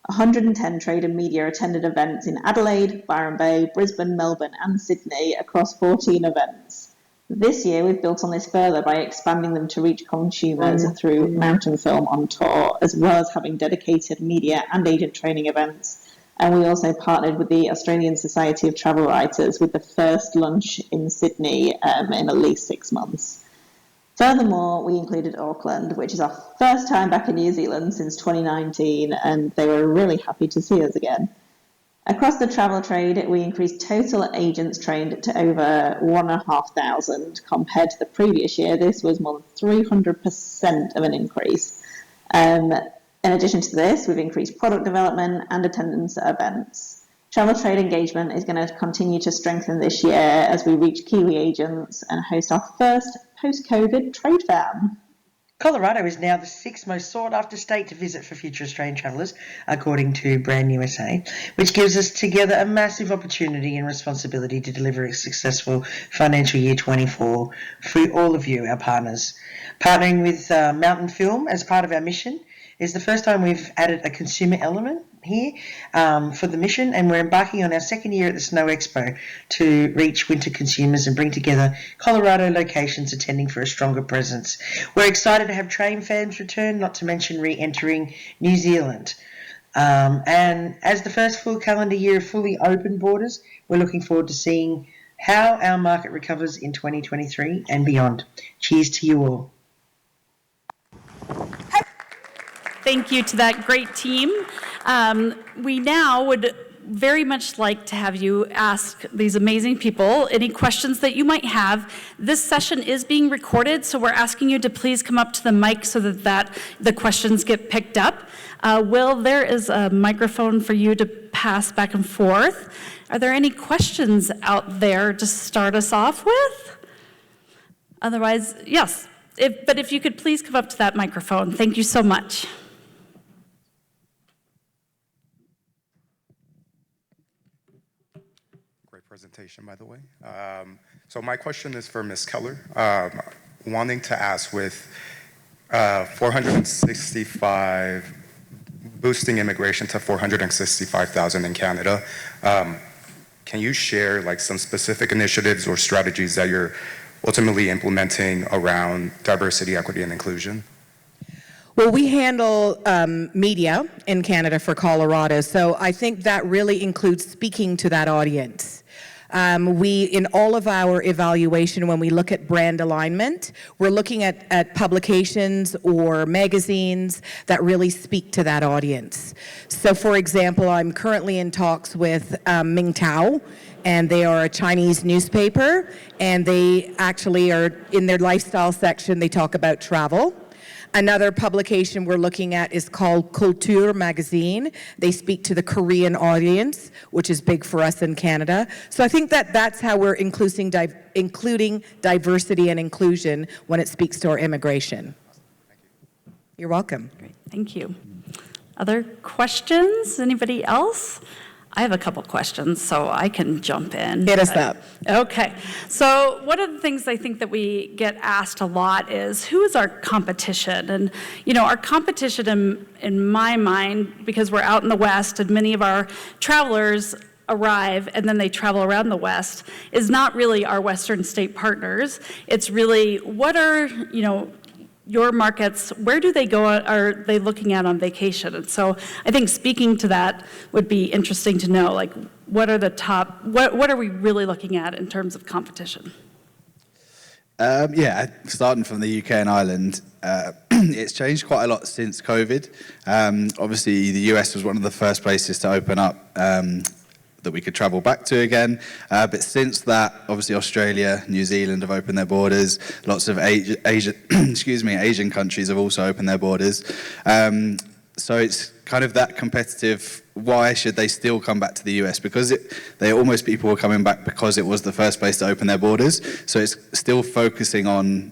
110 trade and media attended events in Adelaide, Byron Bay, Brisbane, Melbourne, and Sydney across 14 events. This year, we've built on this further by expanding them to reach consumers through Mountain Film on tour, as well as having dedicated media and agent training events. And we also partnered with the Australian Society of Travel Writers with the first lunch in Sydney in at least 6 months. Furthermore, we included Auckland, which is our first time back in New Zealand since 2019, and they were really happy to see us again. Across the travel trade, we increased total agents trained to over 1,500 compared to the previous year. This was more than 300% of an increase. In addition to this, we've increased product development and attendance at events. Travel trade engagement is going to continue to strengthen this year as we reach Kiwi agents and host our first post-COVID trade fair. Colorado is now the 6th most sought-after state to visit for future Australian travellers, according to Brand USA, which gives us together a massive opportunity and responsibility to deliver a successful financial year 24 for all of you, our partners. Partnering with Mountain Film as part of our mission is the first time we've added a consumer element here for the mission, and we're embarking on our second year at the Snow Expo to reach winter consumers and bring together Colorado locations attending for a stronger presence. We're excited to have train fans return, not to mention re-entering New Zealand. And as the first full calendar year of fully open borders, we're looking forward to seeing how our market recovers in 2023 and beyond. Cheers to you all. Thank you to that great team. We now would very much like to have you ask these amazing people any questions that you might have. This session is being recorded, so we're asking you to please come up to the mic so that the questions get picked up. Will, there is a microphone for you to pass back and forth. Are there any questions out there to start us off with? Otherwise, yes. But if you could please come up to that microphone. Thank you so much. Presentation, by the way. So my question is for Ms. Keller. Wanting to ask, with 465, boosting immigration to 465,000 in Canada, can you share like some specific initiatives or strategies that you're ultimately implementing around diversity, equity, and inclusion? Well, we handle media in Canada for Colorado, so I think that really includes speaking to that audience. We, in all of our evaluation, when we look at brand alignment, we're looking at publications or magazines that really speak to that audience. So, for example, I'm currently in talks with Mingtao, and they are a Chinese newspaper, and they actually are, in their lifestyle section, they talk about travel. Another publication we're looking at is called Culture Magazine. They speak to the Korean audience, which is big for us in Canada. So I think that's how we're including diversity and inclusion when it speaks to our immigration. You're welcome. Great, thank you. Other questions? Anybody else? I have a couple questions, so I can jump in. Hit us up. Okay. So one of the things I think that we get asked a lot is, who is our competition? And, you know, our competition in my mind, because we're out in the West and many of our travelers arrive and then they travel around the West, is not really our Western state partners. It's really, what are, you know, your markets, where do they go, are they looking at on vacation? And so I think speaking to that would be interesting to know, like, what are the top, what are we really looking at in terms of competition? Yeah, starting from the UK and Ireland, it's changed quite a lot since COVID. Obviously, the US was one of the first places to open up that we could travel back to again. But since that, obviously Australia, New Zealand have opened their borders. Lots of Asian countries have also opened their borders. So it's kind of that competitive. Why should they still come back to the US? Because people were coming back because it was the first place to open their borders. So it's still focusing on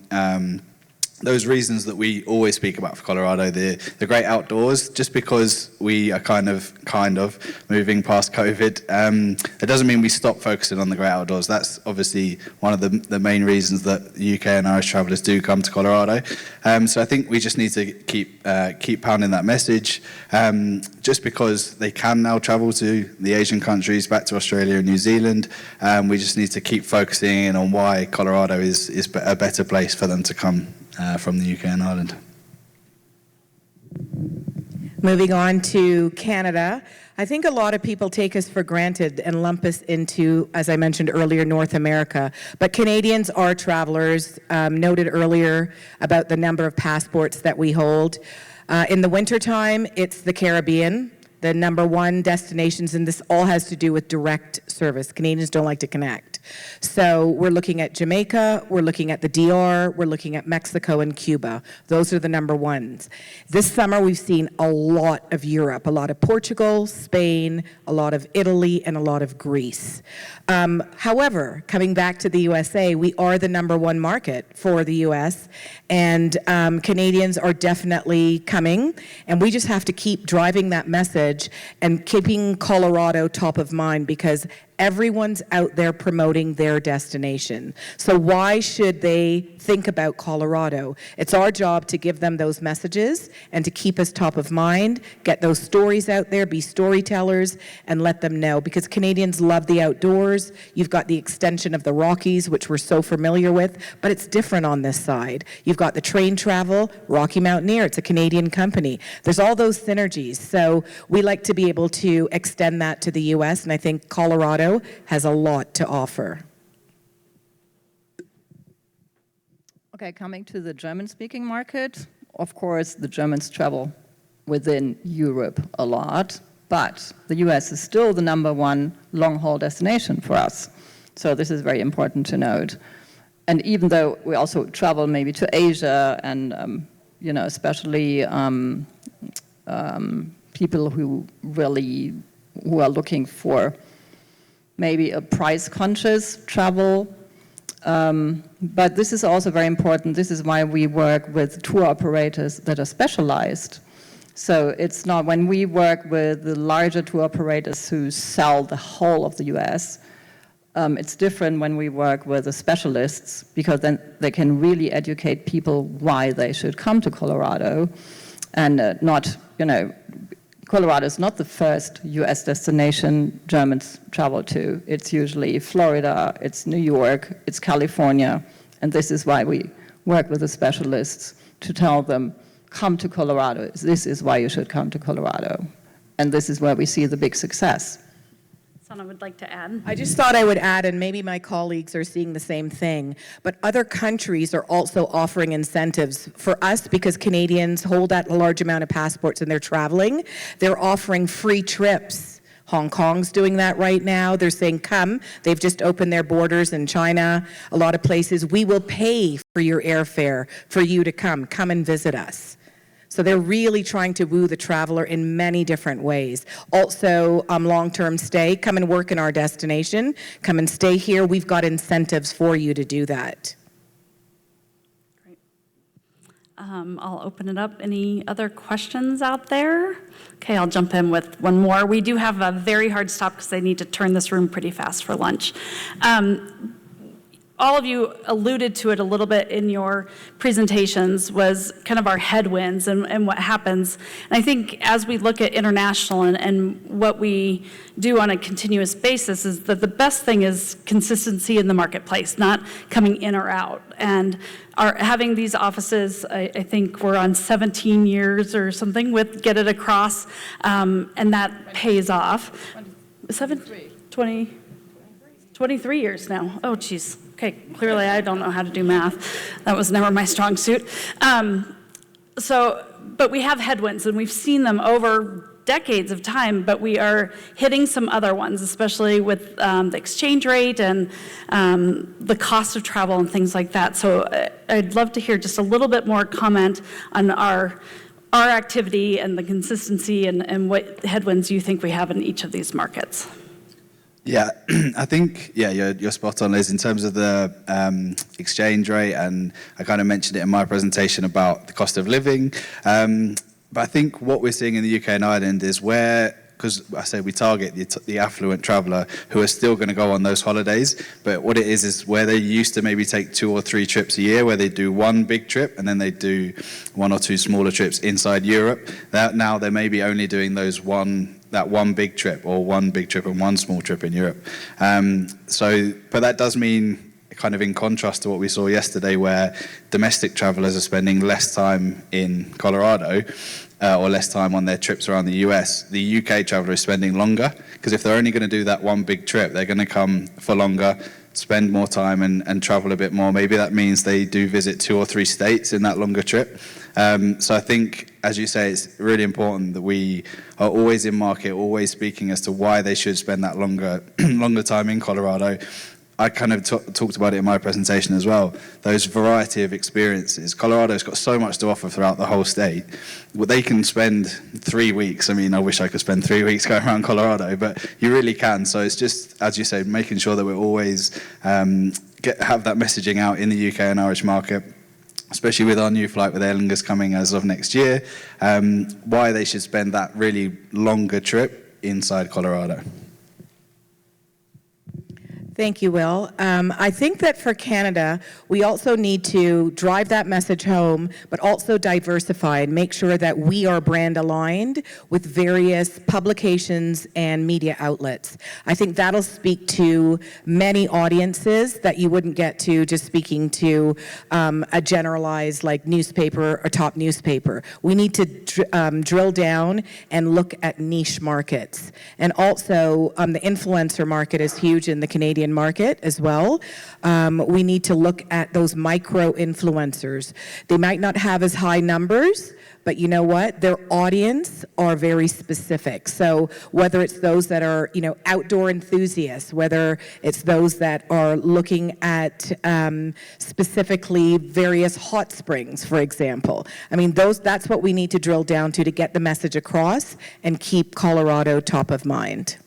those reasons that we always speak about for Colorado, the great outdoors. Just because we are kind of moving past COVID, it doesn't mean we stop focusing on the great outdoors. That's obviously one of the main reasons that UK and Irish travellers do come to Colorado. So I think we just need to keep pounding that message. Just because they can now travel to the Asian countries, back to Australia and New Zealand, we just need to keep focusing in on why Colorado is a better place for them to come from the UK and Ireland. Moving on to Canada, I think a lot of people take us for granted and lump us into, as I mentioned earlier, North America. But Canadians are travelers, noted earlier about the number of passports that we hold. In the wintertime, it's the Caribbean, the number one destinations, and this all has to do with direct service. Canadians don't like to connect. So we're looking at Jamaica, we're looking at the DR, we're looking at Mexico and Cuba. Those are the number ones. This summer we've seen a lot of Europe, a lot of Portugal, Spain, a lot of Italy, and a lot of Greece. However, coming back to the USA, we are the number one market for the US, and Canadians are definitely coming, and we just have to keep driving that message and keeping Colorado top of mind, because everyone's out there promoting their destination. So why should they think about Colorado? It's our job to give them those messages and to keep us top of mind, get those stories out there, be storytellers, and let them know, because Canadians love the outdoors. You've got the extension of the Rockies, which we're so familiar with, but it's different on this side. You've got the train travel, Rocky Mountaineer, it's a Canadian company. There's all those synergies. So we like to be able to extend that to the US, and I think Colorado has a lot to offer. Okay, coming to the German-speaking market, of course, the Germans travel within Europe a lot, but the US is still the number one long-haul destination for us. So this is very important to note. And even though we also travel maybe to Asia and, especially people who are looking for maybe a price-conscious travel. But this is also very important. This is why we work with tour operators that are specialized. So it's not when we work with the larger tour operators who sell the whole of the US, it's different when we work with the specialists, because then they can really educate people why they should come to Colorado, and Colorado is not the first US destination Germans travel to. It's usually Florida, it's New York, it's California, and this is why we work with the specialists to tell them, come to Colorado. This is why you should come to Colorado. And this is where we see the big success. Sana would like to add. I just thought I would add, and maybe my colleagues are seeing the same thing, but other countries are also offering incentives for us, because Canadians hold that large amount of passports and they're traveling. They're offering free trips. Hong Kong's doing that right now. They're saying, come. They've just opened their borders in China, a lot of places. We will pay for your airfare for you to come. Come and visit us. So they're really trying to woo the traveler in many different ways. Also, long-term stay, come and work in our destination, come and stay here. We've got incentives for you to do that. Great. I'll open it up. Any other questions out there? Okay, I'll jump in with one more. We do have a very hard stop because I need to turn this room pretty fast for lunch. All of you alluded to it a little bit in your presentations, was kind of our headwinds and what happens. And I think as we look at international and what we do on a continuous basis, is that the best thing is consistency in the marketplace, not coming in or out. And having these offices, I think we're on 17 years or something with Get It Across, and that pays off. 23 years now. Oh, geez. Okay, clearly I don't know how to do math. That was never my strong suit. But we have headwinds, and we've seen them over decades of time, but we are hitting some other ones, especially with the exchange rate and the cost of travel and things like that. So I'd love to hear just a little bit more comment on our activity and the consistency and what headwinds you think we have in each of these markets. Yeah, I think, you're spot on, Liz, in terms of the exchange rate, and I kind of mentioned it in my presentation about the cost of living. But I think what we're seeing in the UK and Ireland is because I say we target the affluent traveller who are still going to go on those holidays, but what it is where they used to maybe take 2 or 3 trips a year, where they do one big trip and then they do 1 or 2 smaller trips inside Europe. Now they're maybe only doing that one big trip, or one big trip and one small trip in Europe. But that does mean, kind of in contrast to what we saw yesterday, where domestic travellers are spending less time in Colorado or less time on their trips around the US, the UK traveller is spending longer, because if they're only going to do that one big trip, they're going to come for longer, spend more time and travel a bit more. Maybe that means they do visit 2 or 3 states in that longer trip. So I think, as you say, it's really important that we are always in market, always speaking as to why they should spend that longer time in Colorado. I kind of talked about it in my presentation as well, those variety of experiences. Colorado's got so much to offer throughout the whole state. Well, they can spend 3 weeks. I mean, I wish I could spend 3 weeks going around Colorado, but you really can. So it's just, as you say, making sure that we're always have that messaging out in the UK and Irish market, especially with our new flight with Aer Lingus coming as of next year, why they should spend that really longer trip inside Colorado. Thank you, Will. I think that for Canada, we also need to drive that message home, but also diversify and make sure that we are brand aligned with various publications and media outlets. I think that'll speak to many audiences that you wouldn't get to just speaking to a generalized like newspaper or top newspaper. We need to drill down and look at niche markets. And also the influencer market is huge in the Canadian market as well. We need to look at those micro influencers. They might not have as high numbers, but you know what? Their audience are very specific. So whether it's those that are, outdoor enthusiasts, whether it's those that are looking at specifically various hot springs, for example. I mean, that's what we need to drill down to get the message across and keep Colorado top of mind.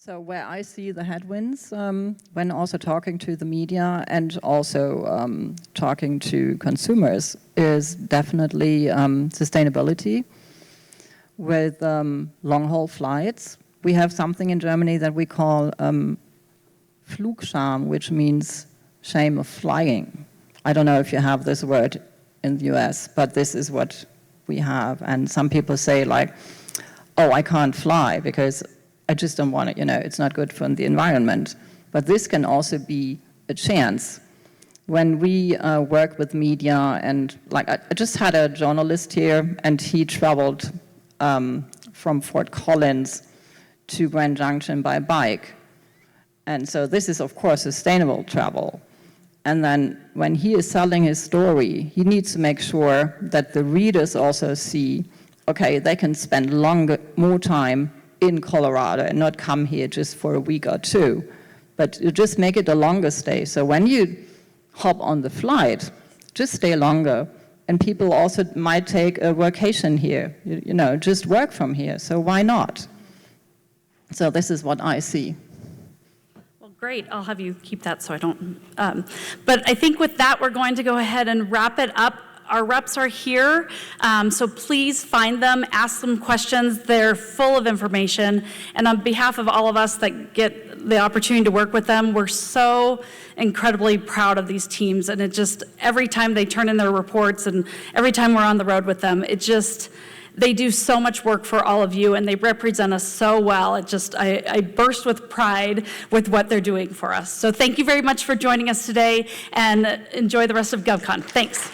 So where I see the headwinds when also talking to the media and also talking to consumers is definitely sustainability with long-haul flights. We have something in Germany that we call Flugscham, which means shame of flying. I don't know if you have this word in the US, but this is what we have. And some people say like, oh, I can't fly because I just don't want it, it's not good for the environment. But this can also be a chance. When we work with media, and like I just had a journalist here, and he traveled from Fort Collins to Grand Junction by bike. And so this is, of course, sustainable travel. And then when he is selling his story, he needs to make sure that the readers also see, okay, they can spend more time in Colorado and not come here just for a week or 2, but you just make it a longer stay. So when you hop on the flight, just stay longer. And people also might take a vacation here, just work from here. So why not? So this is what I see. Well, great. I'll have you keep that so I don't. But I think with that, we're going to go ahead and wrap it up. Our reps are here, so please find them, ask them questions. They're full of information. And on behalf of all of us that get the opportunity to work with them, we're so incredibly proud of these teams. And it just, every time they turn in their reports and every time we're on the road with them, they do so much work for all of you and they represent us so well. I burst with pride with what they're doing for us. So thank you very much for joining us today and enjoy the rest of GovCon. Thanks.